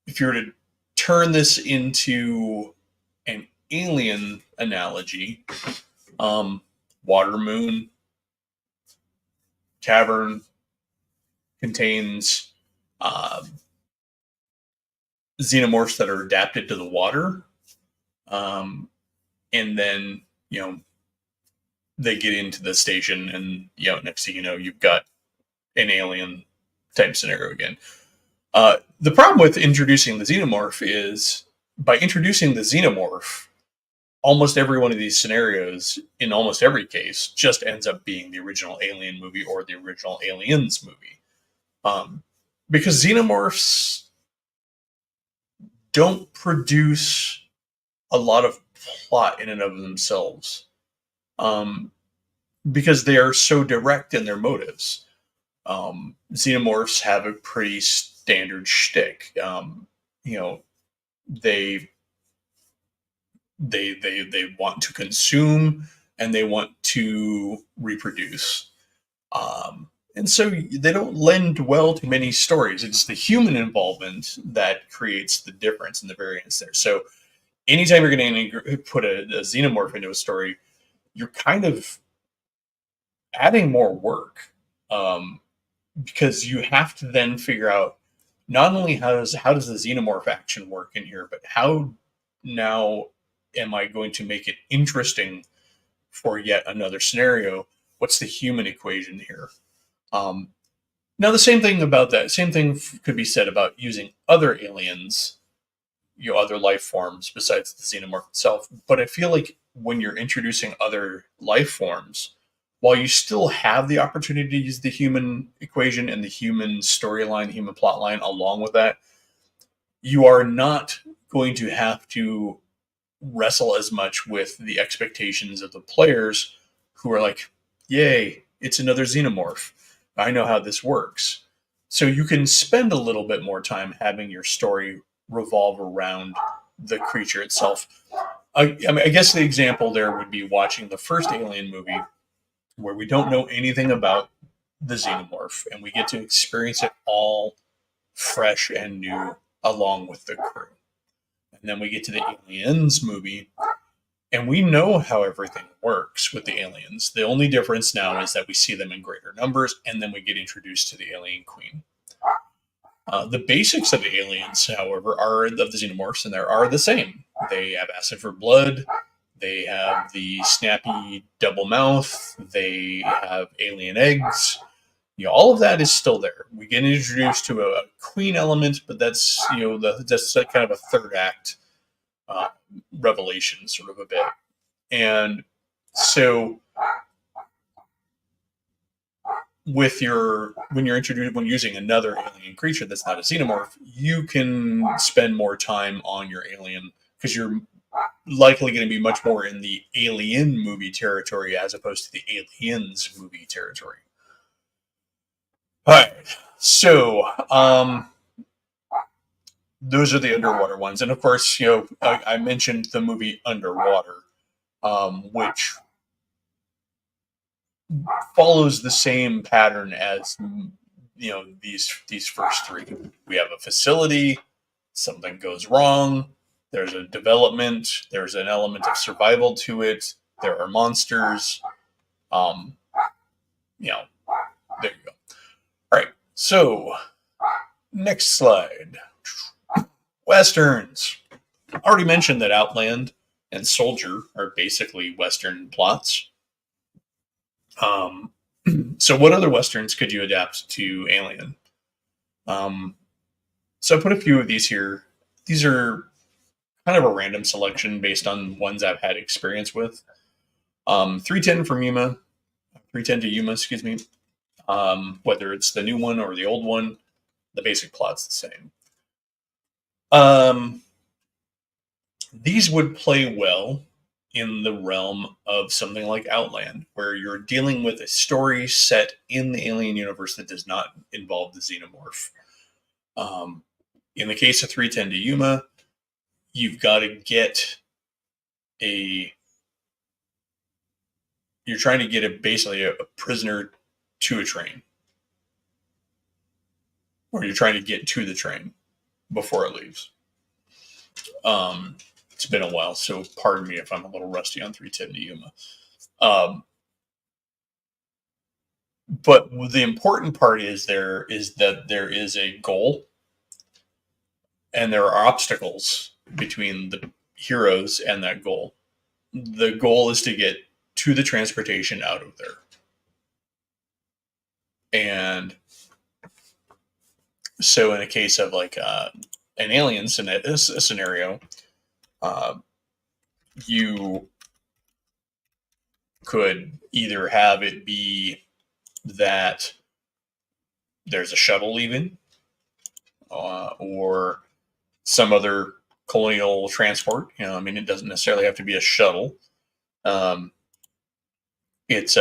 if you were to turn this into an alien analogy, water moon cavern contains xenomorphs that are adapted to the water, and then they get into the station, and next thing you know, you've got an alien type scenario again. The problem with introducing the xenomorph is, by introducing the xenomorph, almost every one of these scenarios, in almost every case, just ends up being the original Alien movie or the original Aliens movie. Um, because xenomorphs don't produce a lot of plot in and of themselves, um, because they are so direct in their motives. Xenomorphs have a pretty standard shtick. You know, they they want to consume and they want to reproduce. And so they don't lend well to many stories. It's the human involvement that creates the difference and the variance there. So anytime you're going to put a xenomorph into a story, you're kind of adding more work, um, because you have to then figure out not only how does the xenomorph action work in here, but how now am I going to make it interesting for yet another scenario? What's the human equation here? Um, Now, the same thing about that. Same thing could be said about using other aliens, other life forms besides the xenomorph itself. But I feel like when you're introducing other life forms, while you still have the opportunity to use the human equation and the human storyline, the human plot line along with that, you are not going to have to wrestle as much with the expectations of the players who are like, yay, it's another xenomorph. I know how this works. So you can spend a little bit more time having your story revolve around the creature itself. I guess the example there would be watching the first Alien movie where we don't know anything about the xenomorph and we get to experience it all fresh and new along with the crew. And then we get to the Aliens movie and we know how everything works with the aliens. The only difference now is that we see them in greater numbers, and then we get introduced to the alien queen. The basics of the aliens, however, are of the xenomorphs, and there are the same. They have acid for blood. They have the snappy double mouth. They have alien eggs. All of that is still there. We get introduced to a queen element, but that's that's kind of a third act uh, revelation, sort of a bit. And so when using another alien creature that's not a xenomorph, you can spend more time on your alien because you're likely going to be much more in the alien movie territory as opposed to the aliens movie territory. All right. So, those are the underwater ones. And of course, I mentioned the movie Underwater, which follows the same pattern as these first three. We have a facility, something goes wrong, there's a development, there's an element of survival to it, there are monsters. Um, there you go. All right, so next slide. Westerns. I already mentioned that Outland and Soldier are basically Western plots. So what other Westerns could you adapt to Alien? So I put a few of these here. These are kind of a random selection based on ones I've had experience with. 310 from Yuma, 310 to Yuma, excuse me. Whether it's the new one or the old one, the basic plot's the same. These would play well in the realm of something like Outland, where you're dealing with a story set in the alien universe that does not involve the xenomorph. In the case of 310 to Yuma, you've got to get you're trying to get basically a prisoner to a train, or you're trying to get to the train before it leaves. It's been a while, so pardon me if I'm a little rusty on 310 to Yuma. But the important part is that there is a goal and there are obstacles between the heroes and that goal. The goal is to get to the transportation out of there. And so in a case of like an alien scenario, you could either have it be that there's a shuttle leaving, or some other colonial transport. I mean, it doesn't necessarily have to be a shuttle. Um, it's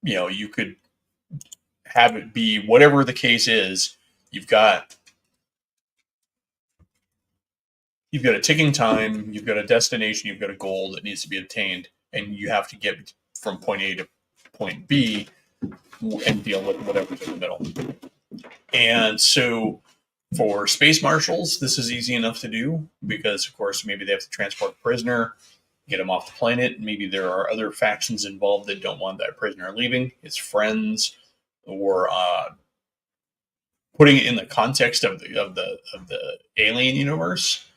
you could have it be whatever the case is. You've got you've got a ticking time. You've got a destination. You've got a goal that needs to be obtained, and you have to get from point A to point B and deal with whatever's in the middle. And so for space marshals, this is easy enough to do because, of course, maybe they have to transport a prisoner, get him off the planet. Maybe there are other factions involved that don't want that prisoner leaving, his friends, or putting it in the context of the alien universe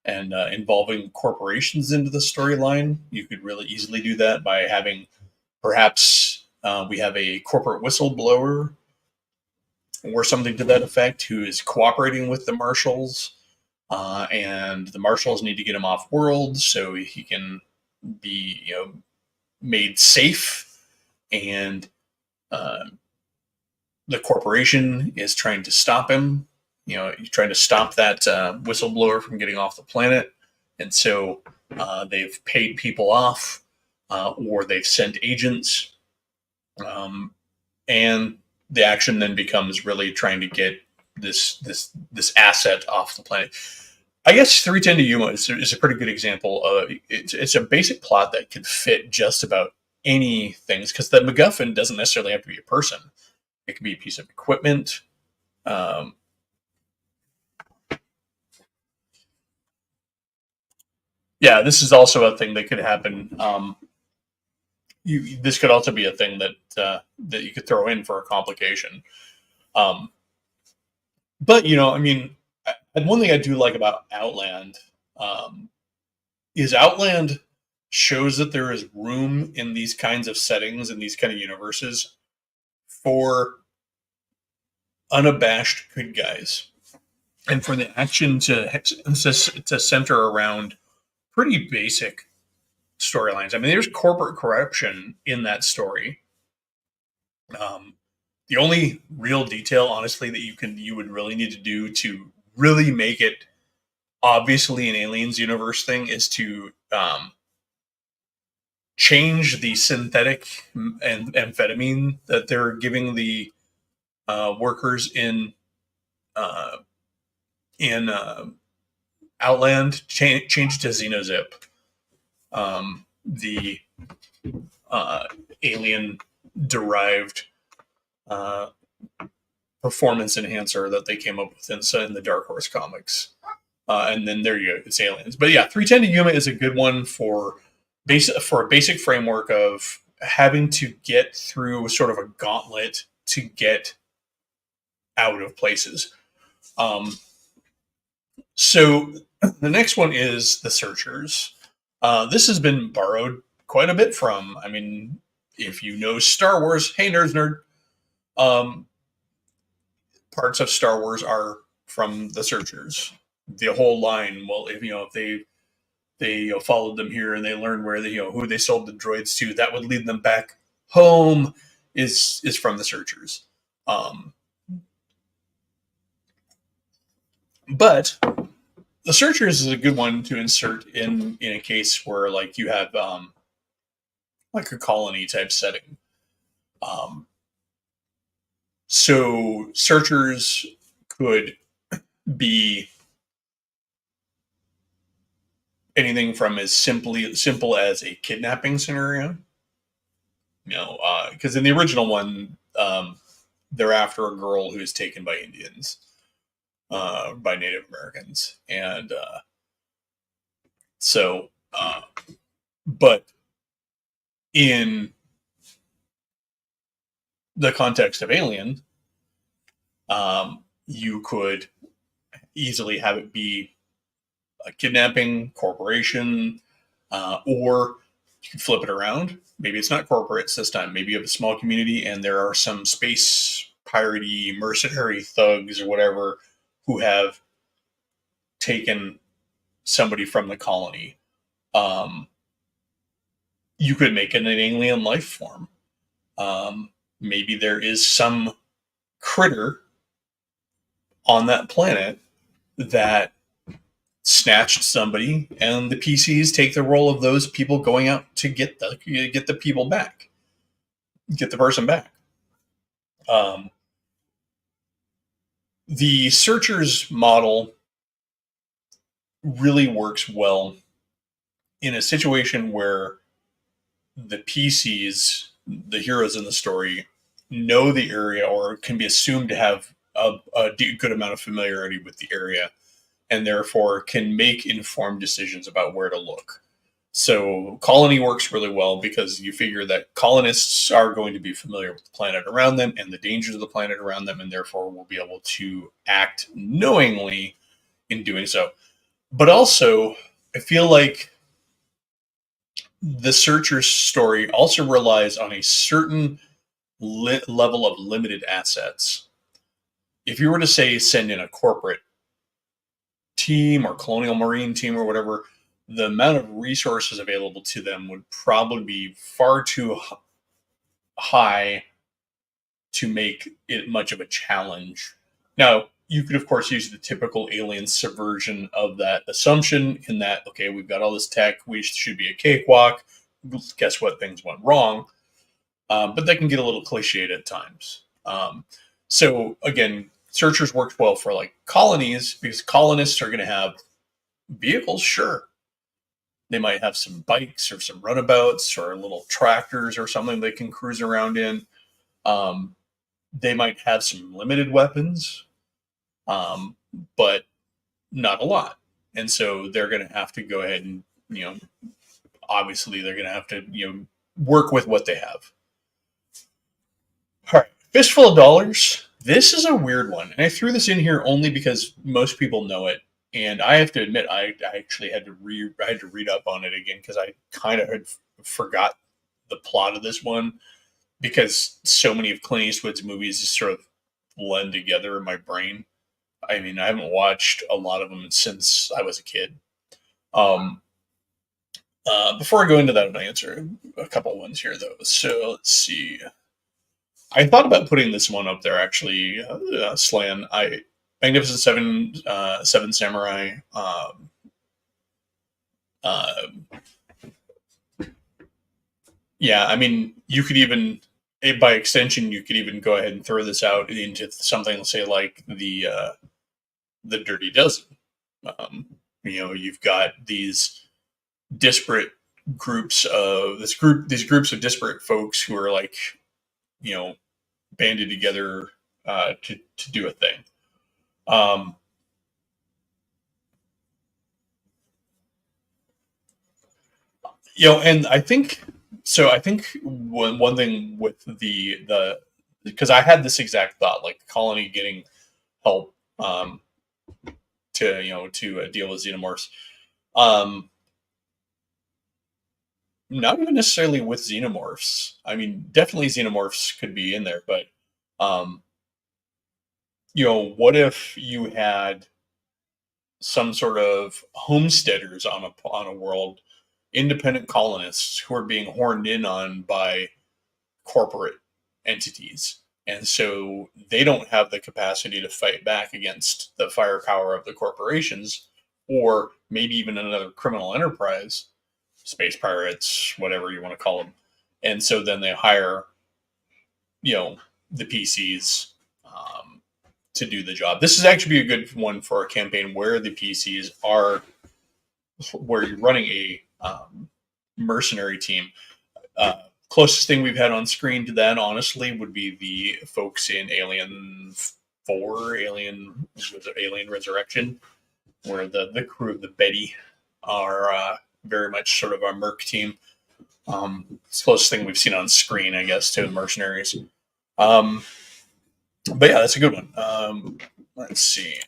and involving corporations into the storyline. You could really easily do that by having perhaps we have a corporate whistleblower or something to that effect who is cooperating with the marshals, and the marshals need to get him off world so he can be made safe, and the corporation is trying to stop him. He's trying to stop that whistleblower from getting off the planet, and so they've paid people off, or they've sent agents, and the action then becomes really trying to get this asset off the planet. I guess 310 to Yuma is a pretty good example of it's a basic plot that could fit just about any things, because the MacGuffin doesn't necessarily have to be a person. It could be a piece of equipment. Yeah, this is also a thing that could happen. This could also be a thing that you could throw in for a complication. But I mean, and one thing I do like about Outland is Outland shows that there is room in these kinds of settings and these kind of universes for unabashed good guys, and for the action to center around pretty basic storylines. I mean, there's corporate corruption in that story. The only real detail, honestly, that you would really need to do to really make it obviously an aliens universe thing is to change the synthetic amphetamine that they're giving the workers uh, in Outland. Change to Xenozip, the alien derived uh, performance enhancer that they came up with in the Dark Horse comics. And then there you go, it's aliens. But yeah, 310 to Yuma is a good one for a basic framework of having to get through sort of a gauntlet to get out of places. So the next one is The Searchers. This has been borrowed quite a bit from, I mean, if you know Star Wars, hey, nerds, nerd. Parts of Star Wars are from The Searchers. The whole line, well, if they followed them here and they learned where they who they sold the droids to, that would lead them back home, is from The Searchers. But The Searchers is a good one to insert in a case where like you have like a colony type setting. So Searchers could be anything from as simple as a kidnapping scenario. Because in the original one, they're after a girl who's taken by Indians, by Native Americans, and so, but in the context of Alien, you could easily have it be a kidnapping corporation, or you could flip it around. Maybe it's not corporates this time. Maybe you have a small community and there are some space piratey mercenary thugs or whatever who have taken somebody from the colony. Um, you could make it an alien life form. Maybe there is some critter on that planet that snatched somebody, and the PCs take the role of those people going out to get the people back, get the person back. Um, the searchers model really works well in a situation where the PCs, the heroes in the story, know the area or can be assumed to have a good amount of familiarity with the area, and therefore can make informed decisions about where to look. So colony works really well because you figure that colonists are going to be familiar with the planet around them and the dangers of the planet around them, and therefore will be able to act knowingly in doing so. But also, I feel like the searcher's story also relies on a certain level of limited assets. If you were to say send in a corporate team or colonial marine team or whatever, the amount of resources available to them would probably be far too high to make it much of a challenge. Now, you could, of course, use the typical alien subversion of that assumption in that, okay, we've got all this tech, we should be a cakewalk. Guess what? Things went wrong. But that can get a little cliched at times. So, again, searchers worked well for like colonies because colonists are going to have vehicles, sure. They might have some bikes or some runabouts or little tractors or something they can cruise around in. Um, they might have some limited weapons, but not a lot. And so they're going to have to go ahead and, obviously they're going to have to, work with what they have. All right. Fistful of Dollars. This is a weird one. And I threw this in here only because most people know it. And I have to admit, I actually had to read up on it again because I kind of had forgot the plot of this one because so many of Clint Eastwood's movies just sort of blend together in my brain. I mean, I haven't watched a lot of them since I was a kid. Um, before I go into that, I'm going to answer a couple ones here, though. So let's see. I thought about putting this one up there, actually, Slan. Magnificent Seven, Seven Samurai. Uh, yeah, I mean, you could even, by extension, you could even go ahead and throw this out into something, let's say, like the Dirty Dozen. You've got these disparate groups of these groups of disparate folks who are like, banded together to do a thing. And I think so. I think one thing with the because I had this exact thought, like the colony getting help to deal with xenomorphs. Not even necessarily with xenomorphs. I mean, definitely xenomorphs could be in there, but um, what if you had some sort of homesteaders on a world, independent colonists who are being horned in on by corporate entities, and so they don't have the capacity to fight back against the firepower of the corporations, or maybe even another criminal enterprise, space pirates, whatever you want to call them, and so then they hire, the PCs to do the job. This is actually a good one for a campaign where the PCs are, where you're running a mercenary team. Closest thing we've had on screen to that, honestly, would be the folks in Alien 4, Alien Resurrection, where the crew of the Betty are very much sort of our merc team. It's the closest thing we've seen on screen, I guess, to the mercenaries. But yeah, that's a good one. Let's see.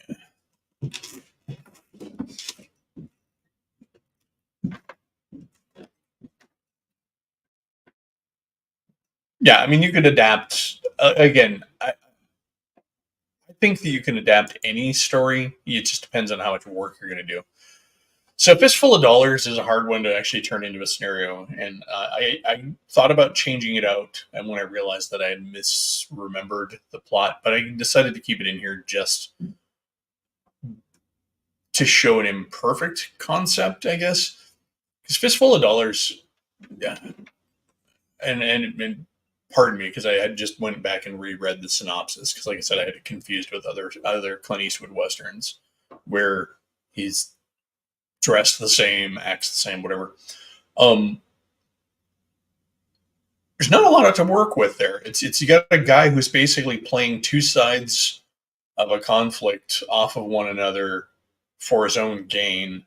Yeah, I mean, you could adapt. Again, I think that you can adapt any story. It just depends on how much work you're going to do. So Fistful of Dollars is a hard one to actually turn into a scenario, and I thought about changing it out, and when I realized that I had misremembered the plot, but I decided to keep it in here just to show an imperfect concept, I guess. Because Fistful of Dollars, yeah, and pardon me, because I had just went back and reread the synopsis, because like I said, I had it confused with other Clint Eastwood westerns, where he's dressed the same, acts the same, whatever. Um, there's not a lot to work with there. It's you got a guy who's basically playing two sides of a conflict off of one another for his own gain,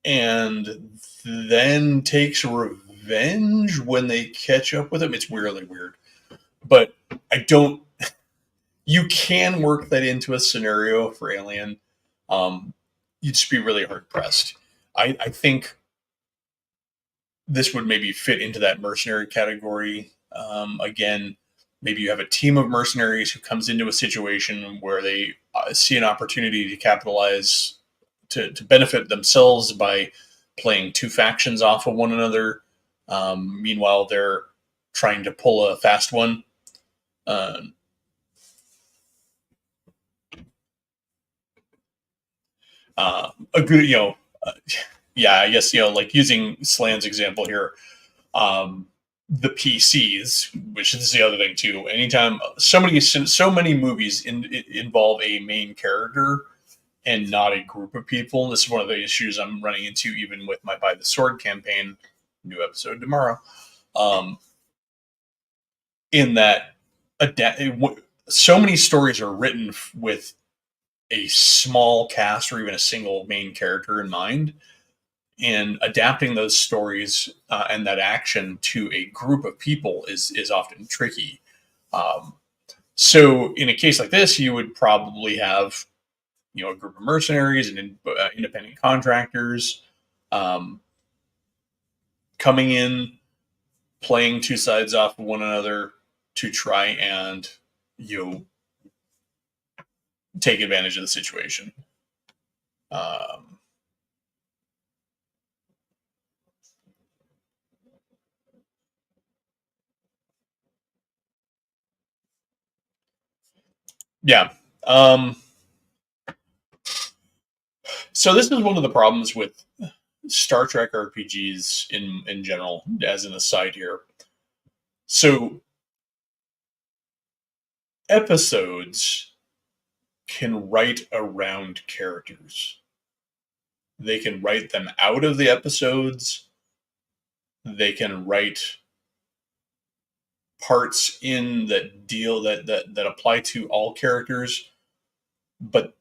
and then takes revenge when they catch up with him. It's weirdly weird, but I don't. You can work that into a scenario for Alien. You'd just be really hard pressed. I think this would maybe fit into that mercenary category. Again, maybe you have a team of mercenaries who comes into a situation where they see an opportunity to capitalize, to benefit themselves by playing two factions off of one another. Meanwhile, they're trying to pull a fast one. Uh, a good, uh, yeah, I guess, like using Slan's example here, um, the PCs, which is the other thing too. Anytime so many movies involve a main character and not a group of people. This is one of the issues I'm running into even with my By the Sword campaign. New episode tomorrow. Um, in that, so many stories are written with a small cast or even a single main character in mind, and adapting those stories and that action to a group of people is often tricky. Um, so in a case like this, you would probably have a group of mercenaries and independent contractors um, coming in, playing two sides off of one another to try and you know take advantage of the situation. Um, yeah. Um, so this is one of the problems with Star Trek RPGs in general, as an aside here. So episodes can write around characters. They can write them out of the episodes. They can write parts in that deal that apply to all characters. But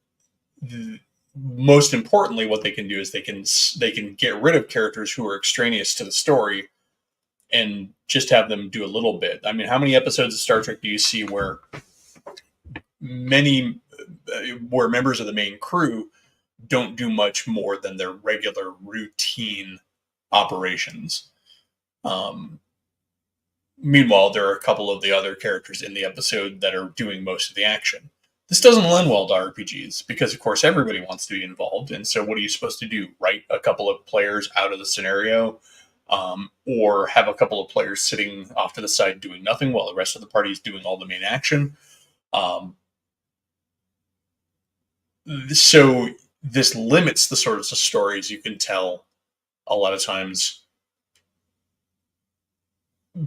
most importantly, what they can do is they can get rid of characters who are extraneous to the story and just have them do a little bit. I mean, how many episodes of Star Trek do you see many where members of the main crew don't do much more than their regular routine operations? Um, Meanwhile, there are a couple of the other characters in the episode that are doing most of the action. This doesn't lend well to RPGs because, of course, everybody wants to be involved. And so, what are you supposed to do? Write a couple of players out of the scenario, or have a couple of players sitting off to the side doing nothing while the rest of the party is doing all the main action? Um, so, this limits the sorts of stories you can tell a lot of times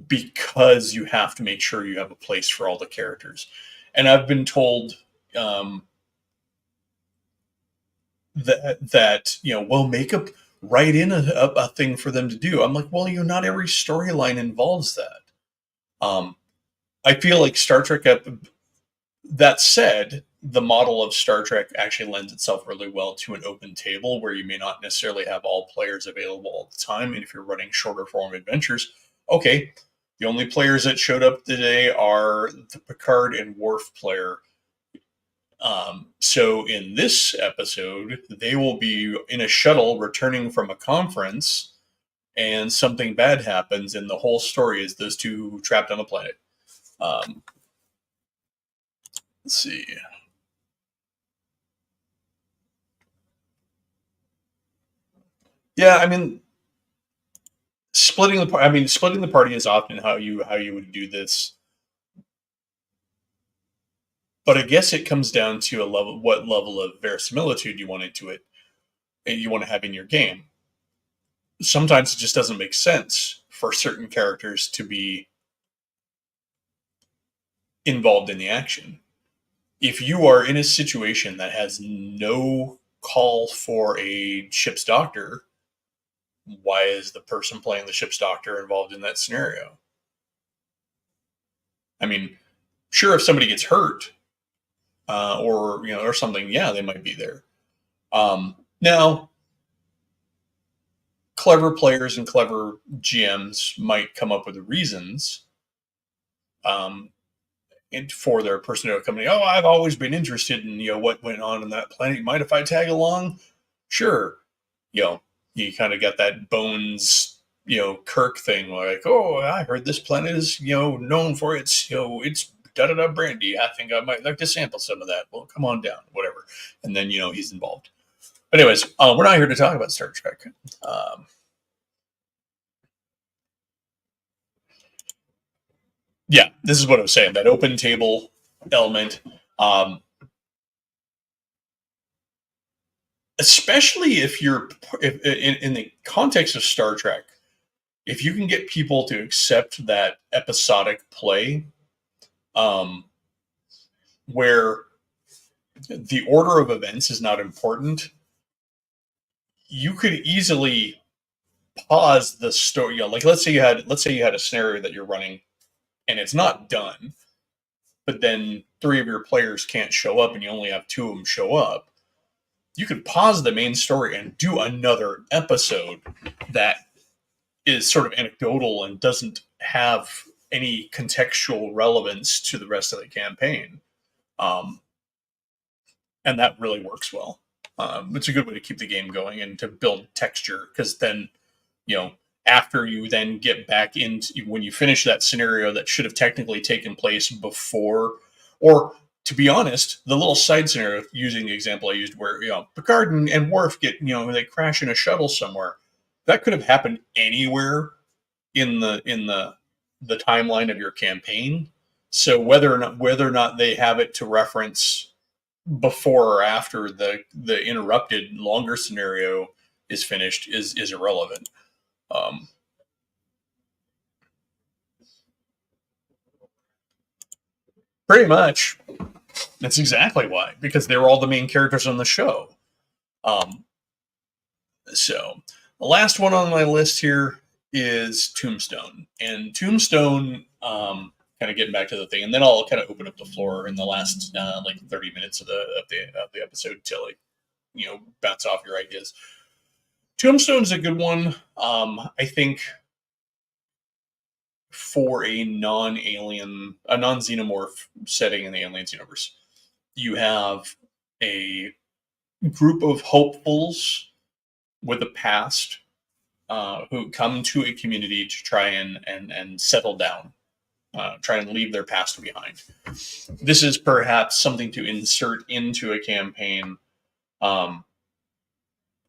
because you have to make sure you have a place for all the characters. And I've been told um, that well, make up write in a thing for them to do. I'm like, well, not every storyline involves that. Um, I feel like Star Trek. That said, the model of Star Trek actually lends itself really well to an open table where you may not necessarily have all players available all the time. And if you're running shorter form adventures, okay, the only players that showed up today are the Picard and Worf player. So in this episode, they will be in a shuttle returning from a conference, and something bad happens, and the whole story is those two trapped on a planet. Um, let's see. Yeah, I mean, splitting the party is often how you would do this, but I guess it comes down to a level what level of verisimilitude you want into it and you want to have in your game. Sometimes it just doesn't make sense for certain characters to be involved in the action. If you are in a situation that has no call for a ship's doctor, why is the person playing the ship's doctor involved in that scenario? I mean, sure, if somebody gets hurt or or something, yeah, they might be there. Now, clever players and clever GMs might come up with reasons um, for their personnel company. Oh, I've always been interested in what went on that planet. Mind if I tag along? Sure. You know, you kind of got that Bones, Kirk thing, like, oh, I heard this planet is known for its its da da da brandy. I think I might like to sample some of that. Well, come on down, whatever. And then he's involved. But anyways, we're not here to talk about Star Trek. Um, yeah, this is what I was saying. That open table element, um, especially if in the context of Star Trek, if you can get people to accept that episodic play, um, where the order of events is not important, you could easily pause the story. Like let's say you had a scenario that you're running and it's not done, but then three of your players can't show up and you only have two of them show up. You could pause the main story and do another episode that is sort of anecdotal and doesn't have any contextual relevance to the rest of the campaign. Um, and that really works well. It's a good way to keep the game going and to build texture because then, you know, after you then get back into when you finish that scenario that should have technically taken place before, or to be honest, the little side scenario using the example I used where Picard and Worf get they crash in a shuttle somewhere, that could have happened anywhere in the timeline of your campaign. So whether or not they have it to reference before or after the interrupted longer scenario is finished is irrelevant. Um, Pretty much, that's exactly why because they were all the main characters on the show. Um, so the last one on my list here is Tombstone, and Tombstone. Kind of getting back to the thing, and then I'll kind of open up the floor in the last like 30 minutes of the episode to like bounce off your ideas. Tombstone's a good one. I think for a non-xenomorph setting in the Aliens universe, you have a group of hopefuls with a past who come to a community to try and settle down, try and leave their past behind. This is perhaps something to insert into a campaign, um,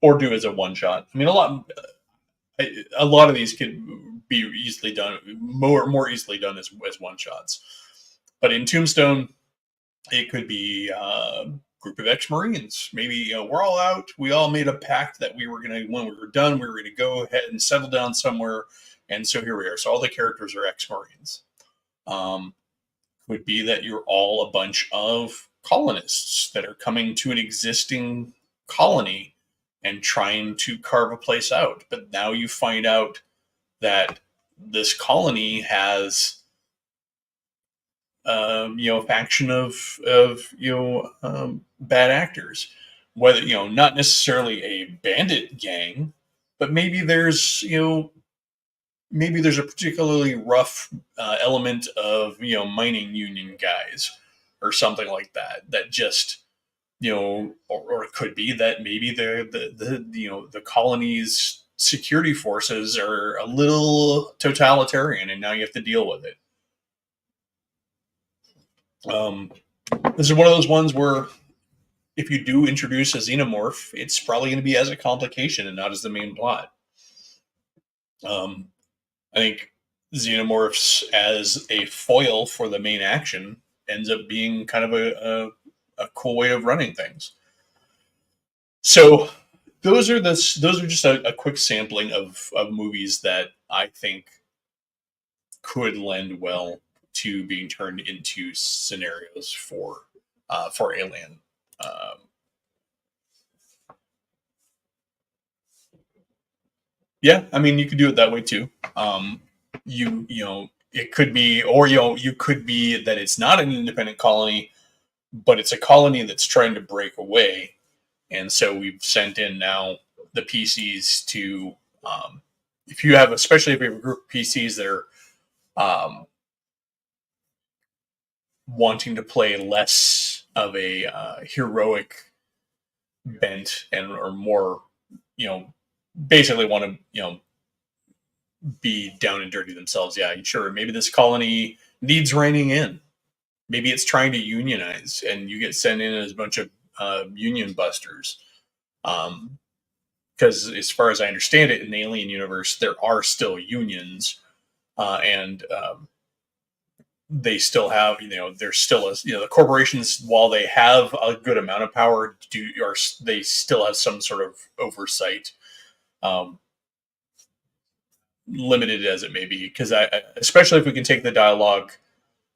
or do as a one shot. I mean, a lot of these could be easily done, more easily done as one shots. But in Tombstone, it could be a group of ex-Marines. Maybe we're all out. We all made a pact that we were gonna, when we were done, we were gonna go ahead and settle down somewhere. And so here we are. So all the characters are ex-Marines. Um, would be that you're all a bunch of colonists that are coming to an existing colony and trying to carve a place out. But now you find out that this colony has a faction of bad actors, whether not necessarily a bandit gang, but maybe there's a particularly rough element of mining union guys or something like that just or it could be that maybe the colony's security forces are a little totalitarian and now you have to deal with it. um, this is one of those ones where if you do introduce a xenomorph, it's probably going to be as a complication and not as the main plot. I think xenomorphs as a foil for the main action ends up being kind of a cool way of running things. So those are just a quick sampling of movies that I think could lend well to being turned into scenarios for Alien. Yeah, I mean, you could do it that way too. You know, it could be, or you could be that it's not an independent colony, but it's a colony that's trying to break away, and so we've sent in now the PCs to, if you have, especially if you have a group of PCs that are wanting to play less of a heroic bent and or more, basically want to be down and dirty themselves. Yeah, sure. Maybe this colony needs reining in. Maybe it's trying to unionize, and you get sent in as a bunch of union busters. Because as far as I understand it, in the Alien universe, there are still unions, and they still have, there's still the corporations, while they have a good amount of power, they still have some sort of oversight. Limited as it may be, because especially if we can take the dialogue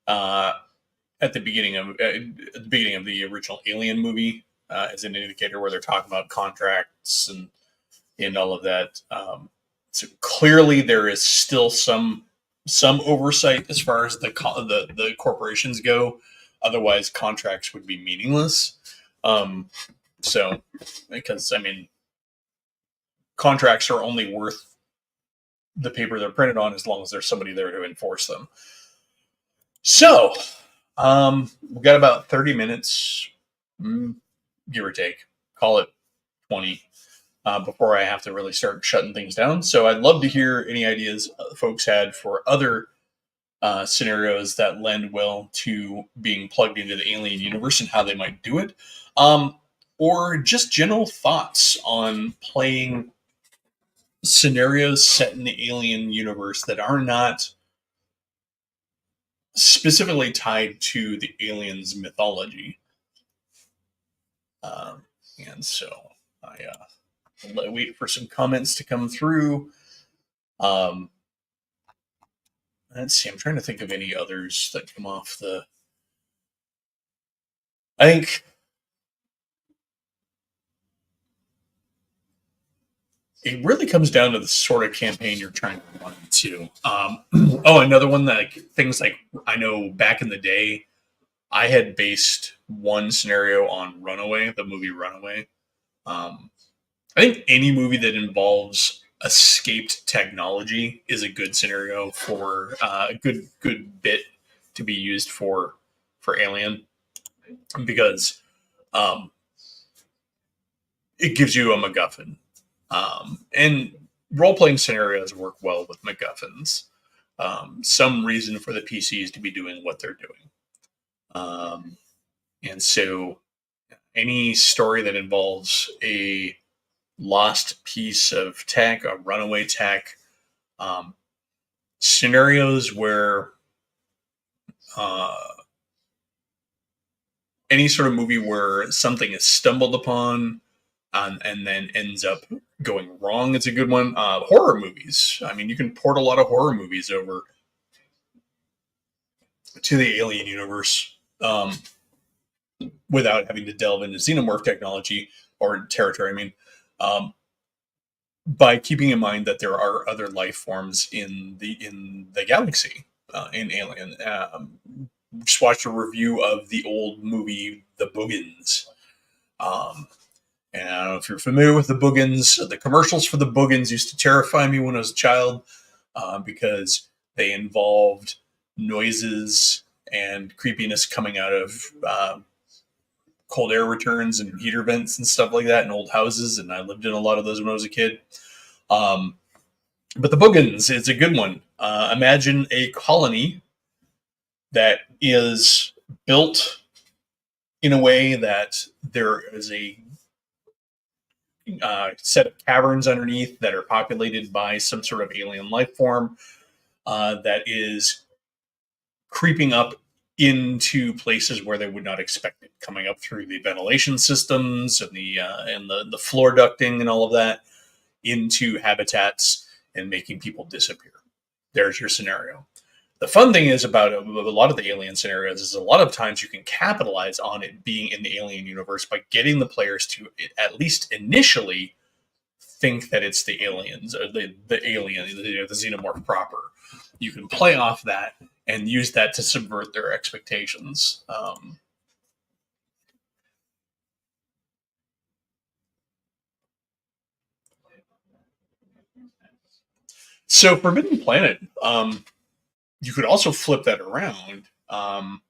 at the beginning of the original Alien movie as an indicator, where they're talking about contracts and all of that. So clearly, there is still some oversight as far as the corporations go. Otherwise, contracts would be meaningless. So, because I mean, contracts are only worth the paper they're printed on as long as there's somebody there to enforce them. So, we've got about 30 minutes, give or take, call it 20, before I have to really start shutting things down. So I'd love to hear any ideas folks had for other scenarios that lend well to being plugged into the Alien universe and how they might do it. Or just general thoughts on playing scenarios set in the Alien universe that are not specifically tied to the aliens mythology. And so I wait for some comments to come through. Let's see, I'm trying to think of any others that come off the... I think it really comes down to the sort of campaign you're trying to run too. Another one that things like, I know back in the day, I had based one scenario on Runaway, the movie Runaway. I think any movie that involves escaped technology is a good scenario for a good bit to be used for Alien, because it gives you a MacGuffin. And role-playing scenarios work well with MacGuffins. Some reason for the PCs to be doing what they're doing. And so any story that involves a lost piece of tech, a runaway tech, scenarios where any sort of movie where something is stumbled upon and then ends up going wrong is a good one. Horror movies. I mean, you can port a lot of horror movies over to the Alien universe without having to delve into xenomorph technology or territory. I mean, by keeping in mind that there are other life forms in the galaxy in Alien. Just watched a review of the old movie The Boogans. And I don't know if you're familiar with the Boogans. The commercials for the Boogans used to terrify me when I was a child because they involved noises and creepiness coming out of cold air returns and heater vents and stuff like that in old houses. And I lived in a lot of those when I was a kid. But the Boogans is a good one. Imagine a colony that is built in a way that there is a set of caverns underneath that are populated by some sort of alien life form that is creeping up into places where they would not expect it, coming up through the ventilation systems and the floor ducting and all of that into habitats and making people disappear. There's your scenario. The fun thing is about a lot of the alien scenarios is a lot of times you can capitalize on it being in the alien universe by getting the players to at least initially think that it's the aliens or the alien, the xenomorph proper. You can play off that and use that to subvert their expectations. So Forbidden Planet, you could also flip that around and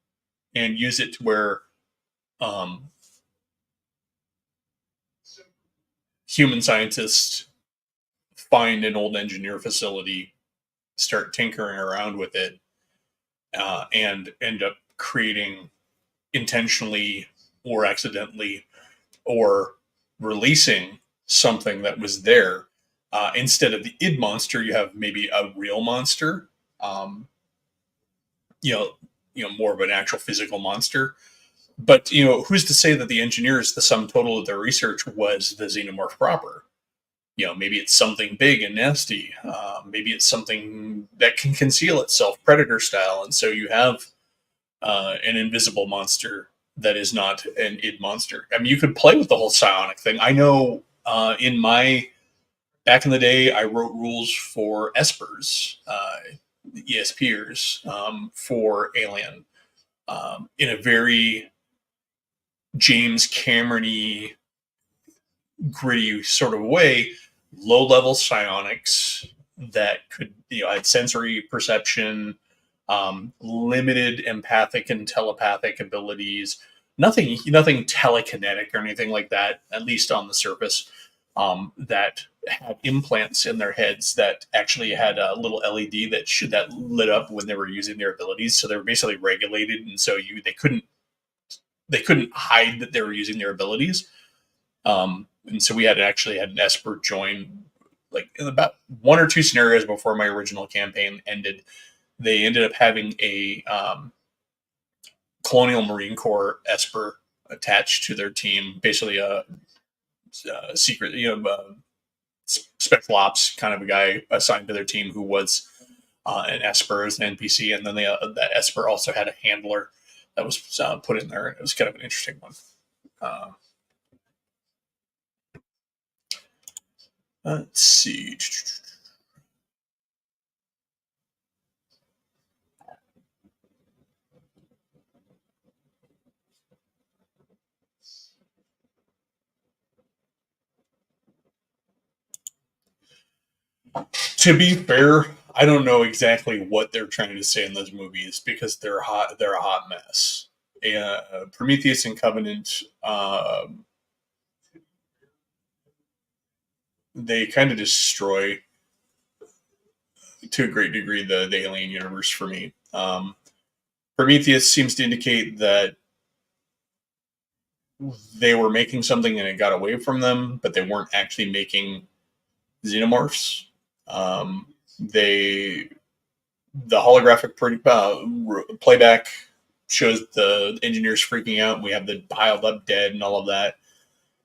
use it to where um, human scientists find an old engineer facility, start tinkering around with it, and end up creating intentionally or accidentally or releasing something that was there. Instead of the id monster, you have maybe a real monster. Um, you know, more of an actual physical monster. But who's to say that the engineers, the sum total of their research was the xenomorph proper? Maybe it's something big and nasty. Maybe it's something that can conceal itself, predator style, and so you have an invisible monster that is not an id monster. I mean, you could play with the whole psionic thing. I know in my back in the day, I wrote rules for espers, ESPers for Alien in a very James Cameron-y, gritty sort of way. Low level psionics that could had sensory perception, limited empathic and telepathic abilities. Nothing telekinetic or anything like that. At least on the surface, that had implants in their heads that actually had a little LED that lit up when they were using their abilities. So they were basically regulated, and so they couldn't hide that they were using their abilities. And so we actually had an Esper join, like in about one or two scenarios before my original campaign ended. They ended up having a Colonial Marine Corps Esper attached to their team, basically a secret, special ops kind of a guy assigned to their team who was an Esper as an NPC, and then that Esper also had a handler that was put in there. It was kind of an interesting one. Uh, let's see. To be fair, I don't know exactly what they're trying to say in those movies because they're hot. They're a hot mess. Prometheus and Covenant, they kind of destroy to a great degree the alien universe for me. Prometheus seems to indicate that they were making something and it got away from them, but they weren't actually making xenomorphs. They the holographic playback shows the engineers freaking out. And we have the piled up dead and all of that.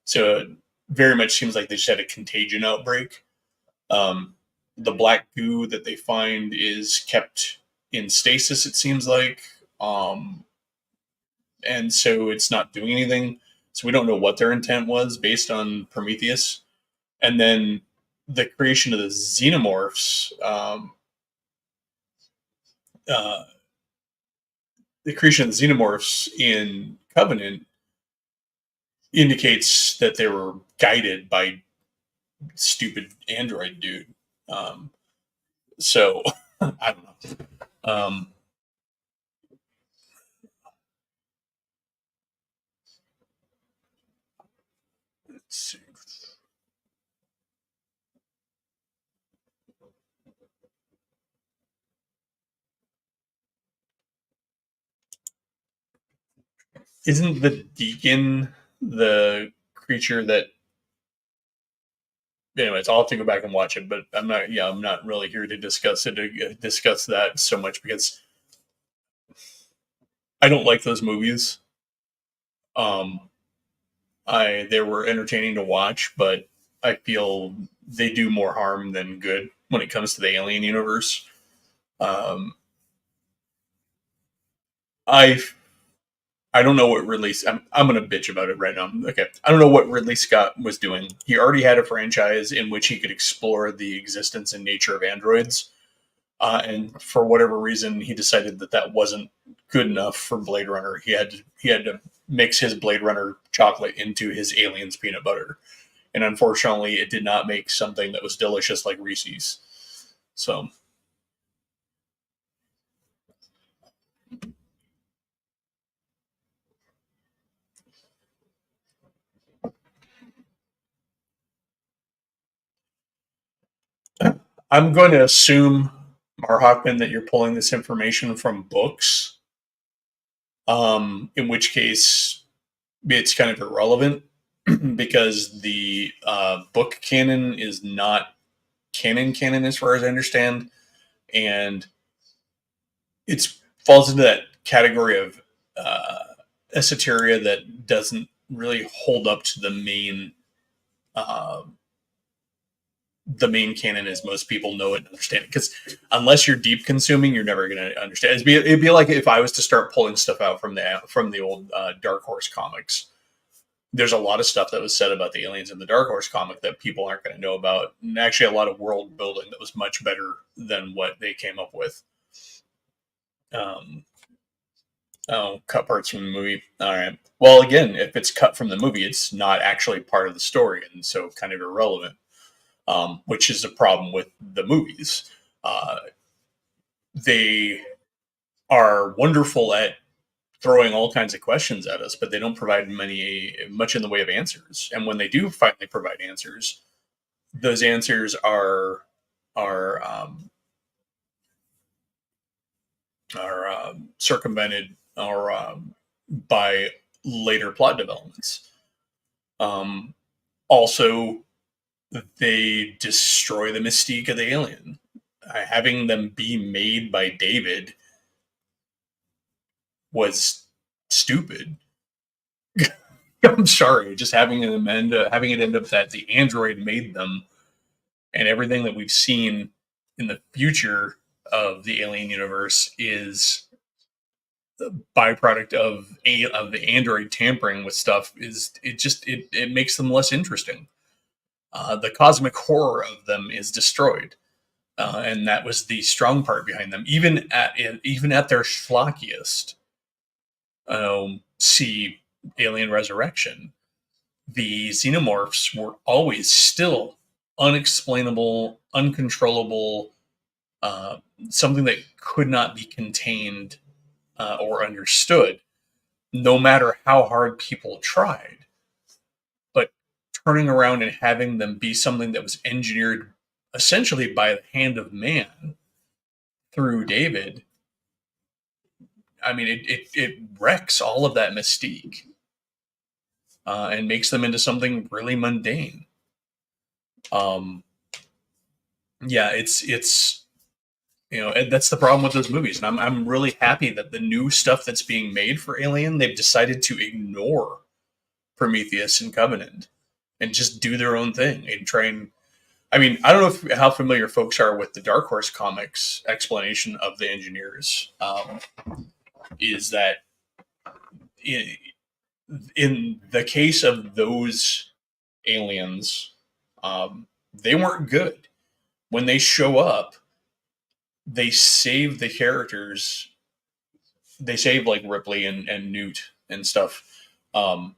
So it very much seems like they just had a contagion outbreak. Um, the black goo that they find is kept in stasis. It seems like, and so it's not doing anything. So we don't know what their intent was based on Prometheus. And then the creation of the xenomorphs. Uh, the creation of the xenomorphs in Covenant indicates that they were guided by stupid android dude. Um, so I don't know. Let's see. Isn't the deacon the creature that? Anyways, I'll have to go back and watch it, but I'm not. Yeah, I'm not really here to discuss it. Discuss that so much because I don't like those movies. Um, they were entertaining to watch, but I feel they do more harm than good when it comes to the Alien universe. Um, I I don't know what Ridley. I'm going to bitch about it right now. Okay, I don't know what Ridley Scott was doing. He already had a franchise in which he could explore the existence and nature of androids, and for whatever reason, he decided that that wasn't good enough for Blade Runner. He had to mix his Blade Runner chocolate into his Aliens peanut butter, and unfortunately, it did not make something that was delicious like Reese's. So I'm going to assume, Mar Hockman, that you're pulling this information from books. In which case, it's kind of irrelevant because the book canon is not canon as far as I understand, and it falls into that category of uh, esoteria that doesn't really hold up to uh, the main canon as most people know it and understand it. Because unless you're deep consuming, you're never going to understand. It'd be like if I was to start pulling stuff out from the old Dark Horse comics. There's a lot of stuff that was said about the aliens in the Dark Horse comic that people aren't going to know about, and actually a lot of world building that was much better than what they came up with. Um, oh, cut parts from the movie. All right. Well, again, if it's cut from the movie, it's not actually part of the story, and so kind of irrelevant. Which is a problem with the movies. Uh, they are wonderful at throwing all kinds of questions at us, but they don't provide much in the way of answers. And when they do finally provide answers, those answers are circumvented or by later plot developments. Um, Also, they destroy the mystique of the alien. Having them be made by David was stupid. I'm sorry, just having it end up that the android made them, and everything that we've seen in the future of the alien universe is the byproduct of the android tampering with stuff. It makes them less interesting. The cosmic horror of them is destroyed. And that was the strong part behind them. Even at their schlockiest, see Alien Resurrection, the xenomorphs were always still unexplainable, uncontrollable, uh, something that could not be contained or understood, no matter how hard people tried. But turning around and having them be something that was engineered essentially by the hand of man through David, I mean, it wrecks all of that mystique and makes them into something really mundane. Um, yeah, it's and that's the problem with those movies. And I'm really happy that the new stuff that's being made for Alien, they've decided to ignore Prometheus and Covenant and just do their own thing and try and. I mean, I don't know how familiar folks are with the Dark Horse comics explanation of the engineers. Is that in, in the case of those aliens, they weren't good. When they show up, they save the characters. They save like Ripley and Newt and stuff. Um,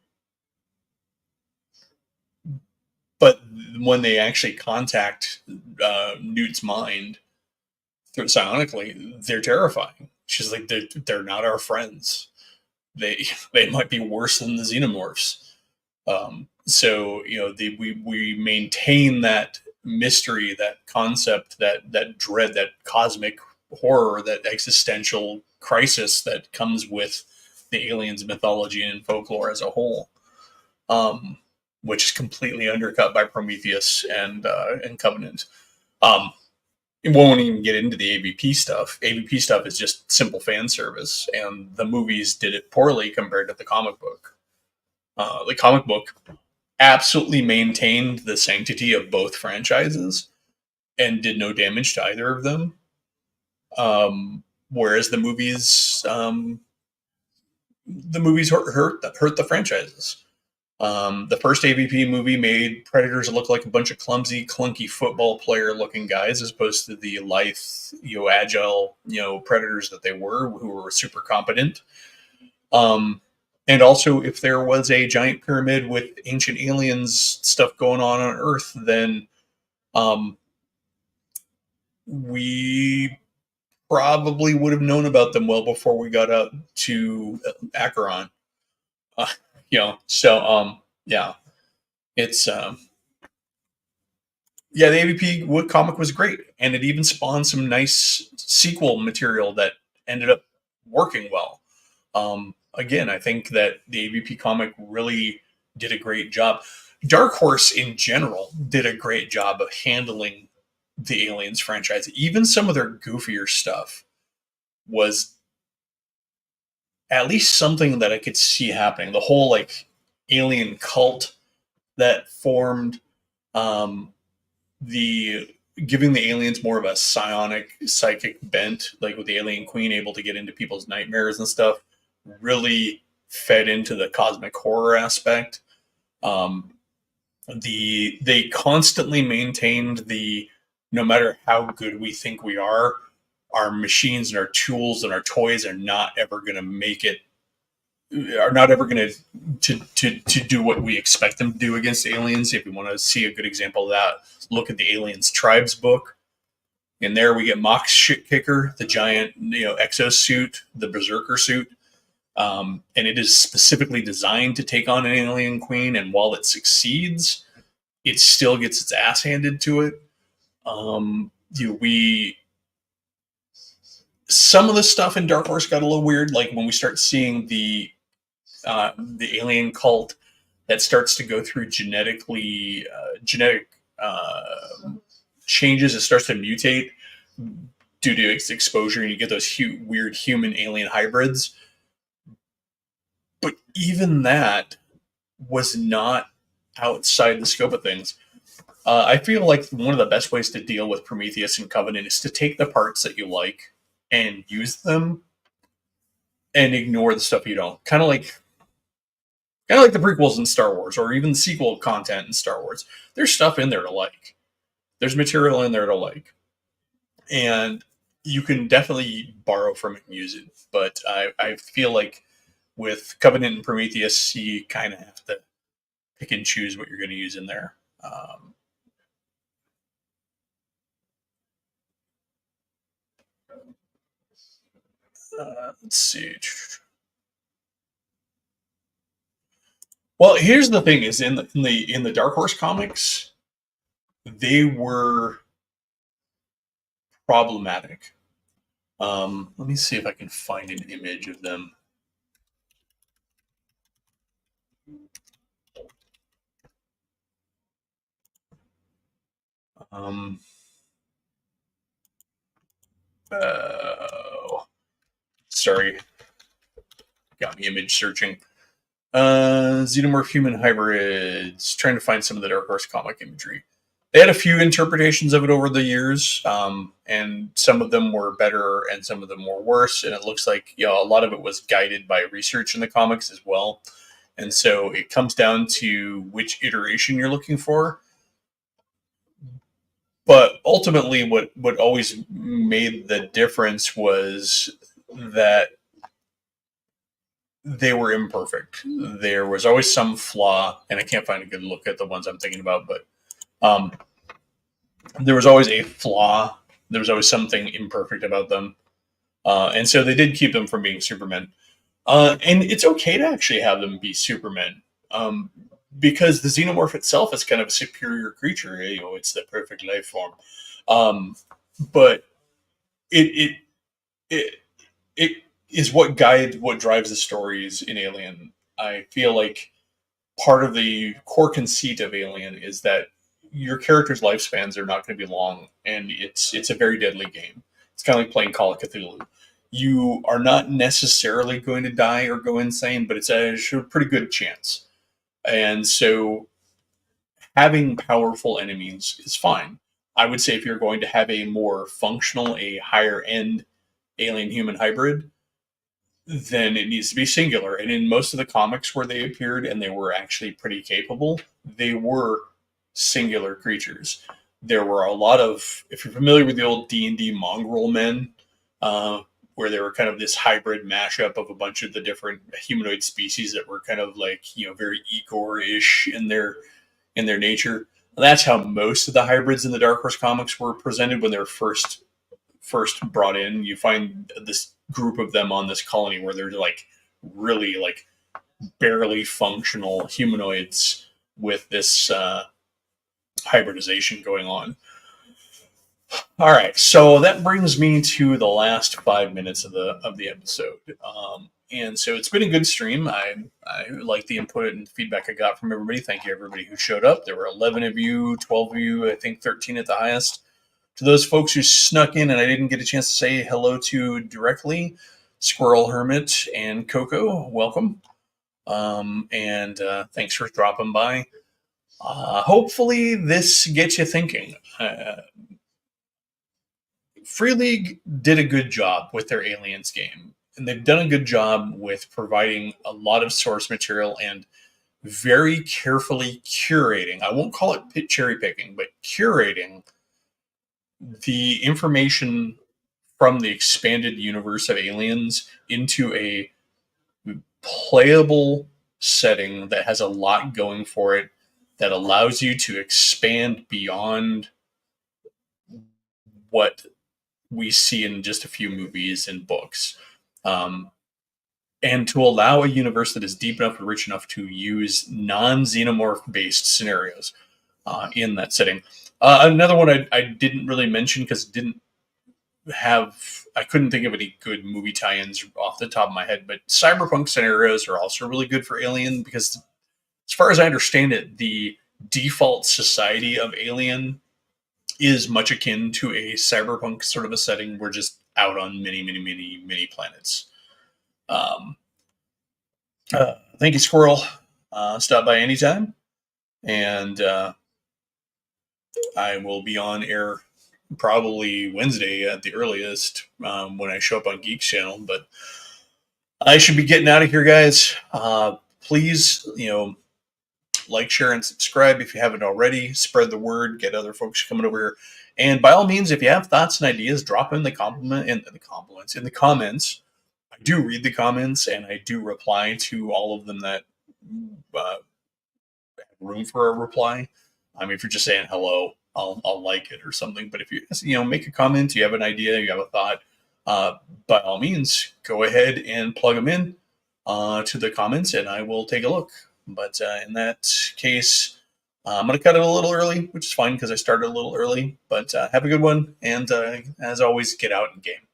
but when they actually contact Newt's mind through psionically, they're terrifying. She's like, they're not our friends. They they might be worse than the xenomorphs. So we maintain that mystery, that concept, that dread, that cosmic horror, that existential crisis that comes with the aliens mythology and folklore as a whole, um, which is completely undercut by Prometheus and Covenant. Um, it won't even get into the AVP stuff. AVP stuff is just simple fan service, and the movies did it poorly compared to the comic book. The comic book absolutely maintained the sanctity of both franchises and did no damage to either of them. Whereas the movies hurt the franchises. The first AVP movie made Predators look like a bunch of clumsy, clunky football player looking guys, as opposed to the lithe, agile, Predators that they were, who were super competent. Um, and also, if there was a giant pyramid with ancient aliens stuff going on Earth, then um, we probably would have known about them well before we got out to Acheron. Uh, yeah, it's yeah, the AVP comic was great, and it even spawned some nice sequel material that ended up working well. Again, I think that the AVP comic really did a great job. Dark Horse in general did a great job of handling the Aliens franchise. Even some of their goofier stuff was at least something that I could see happening. The whole like alien cult that formed, um, the giving the aliens more of a psionic psychic bent, like with the alien queen able to get into people's nightmares and stuff, really fed into the cosmic horror aspect. Um, they constantly maintained the no matter how good we think we are, our machines and our tools and our toys are not ever going to make it are not ever going to do what we expect them to do against aliens. If you want to see a good example of that, look at the Aliens Tribes book. In there, we get Mox Shit Kicker, the giant exosuit, the berserker suit, and it is specifically designed to take on an alien queen. And while it succeeds, it still gets its ass handed to it. We Some of the stuff in Dark Horse got a little weird, like when we start seeing the alien cult that starts to go through genetic changes. It starts to mutate due to its exposure, and you get those weird human alien hybrids. But even that was not outside the scope of things. I feel like one of the best ways to deal with Prometheus and Covenant is to take the parts that you like and use them and ignore the stuff you don't. Kind of like the prequels in Star Wars, or even the sequel content in Star Wars. There's stuff in there to like. There's material in there to like, and you can definitely borrow from it and use it. But I feel like with Covenant and Prometheus, you kind of have to pick and choose what you're going to use in there. Let's see. Well, here's the thing: is in the Dark Horse comics, they were problematic. Let me see if I can find an image of them. Um, sorry, got me image searching. Xenomorph human hybrids. Trying to find some of the Dark Horse comic imagery. They had a few interpretations of it over the years, and some of them were better and some of them were worse. And it looks like a lot of it was guided by research in the comics as well. And so it comes down to which iteration you're looking for. But ultimately, what always made the difference was that they were imperfect. There was always some flaw, and I can't find a good look at the ones I'm thinking about, but um, there was always a flaw. There was always something imperfect about them. And so they did keep them from being Supermen. And it's okay to actually have them be Supermen. Because the xenomorph itself is kind of a superior creature. It's the perfect life form. But it it it it is what drives the stories in Alien. I feel like part of the core conceit of Alien is that your character's lifespans are not going to be long, and it's a very deadly game. It's kind of like playing Call of Cthulhu. You are not necessarily going to die or go insane, but it's a pretty good chance. And so having powerful enemies is fine. I would say if you're going to have a more functional, a higher end alien human hybrid, then it needs to be singular. And in most of the comics where they appeared and they were actually pretty capable, they were singular creatures. There were a lot of, if you're familiar with the old D&D mongrel men, where they were kind of this hybrid mashup of a bunch of the different humanoid species that were kind of like, very Igor-ish in their nature. That's how most of the hybrids in the Dark Horse comics were presented when they were first brought in. You find this group of them on this colony where they're like really like barely functional humanoids with this hybridization going on. All right, so that brings me to the last 5 minutes of the episode. And so it's been a good stream. I like the input and feedback I got from everybody. Thank you, everybody who showed up. There were 11 of you, 12 of you, I think 13 at the highest. To those folks who snuck in and I didn't get a chance to say hello to directly, Squirrel Hermit and Coco, welcome. And thanks for dropping by. Hopefully this gets you thinking. Free League did a good job with their Aliens game, and they've done a good job with providing a lot of source material and very carefully curating. I won't call it cherry picking, but curating the information from the expanded universe of Aliens into a playable setting that has a lot going for it, that allows you to expand beyond what we see in just a few movies and books. And to allow a universe that is deep enough and rich enough to use non-xenomorph based scenarios in that setting. Another one I didn't really mention because I couldn't think of any good movie tie-ins off the top of my head, but cyberpunk scenarios are also really good for Alien because, as far as I understand it, the default society of Alien is much akin to a cyberpunk sort of a setting. We're just out on many planets. Thank you, Squirrel. Stop by anytime. And I will be on air probably Wednesday at the earliest when I show up on Geek's channel. But I should be getting out of here, guys. Please, like, share, and subscribe if you haven't already. Spread the word. Get other folks coming over here. And by all means, if you have thoughts and ideas, drop in the comments. I do read the comments and I do reply to all of them that have room for a reply. If you're just saying hello, I'll like it or something. But if you make a comment, you have an idea, you have a thought, by all means, go ahead and plug them in to the comments, and I will take a look. But in that case, I'm going to cut it a little early, which is fine because I started a little early. But have a good one, and as always, get out and game.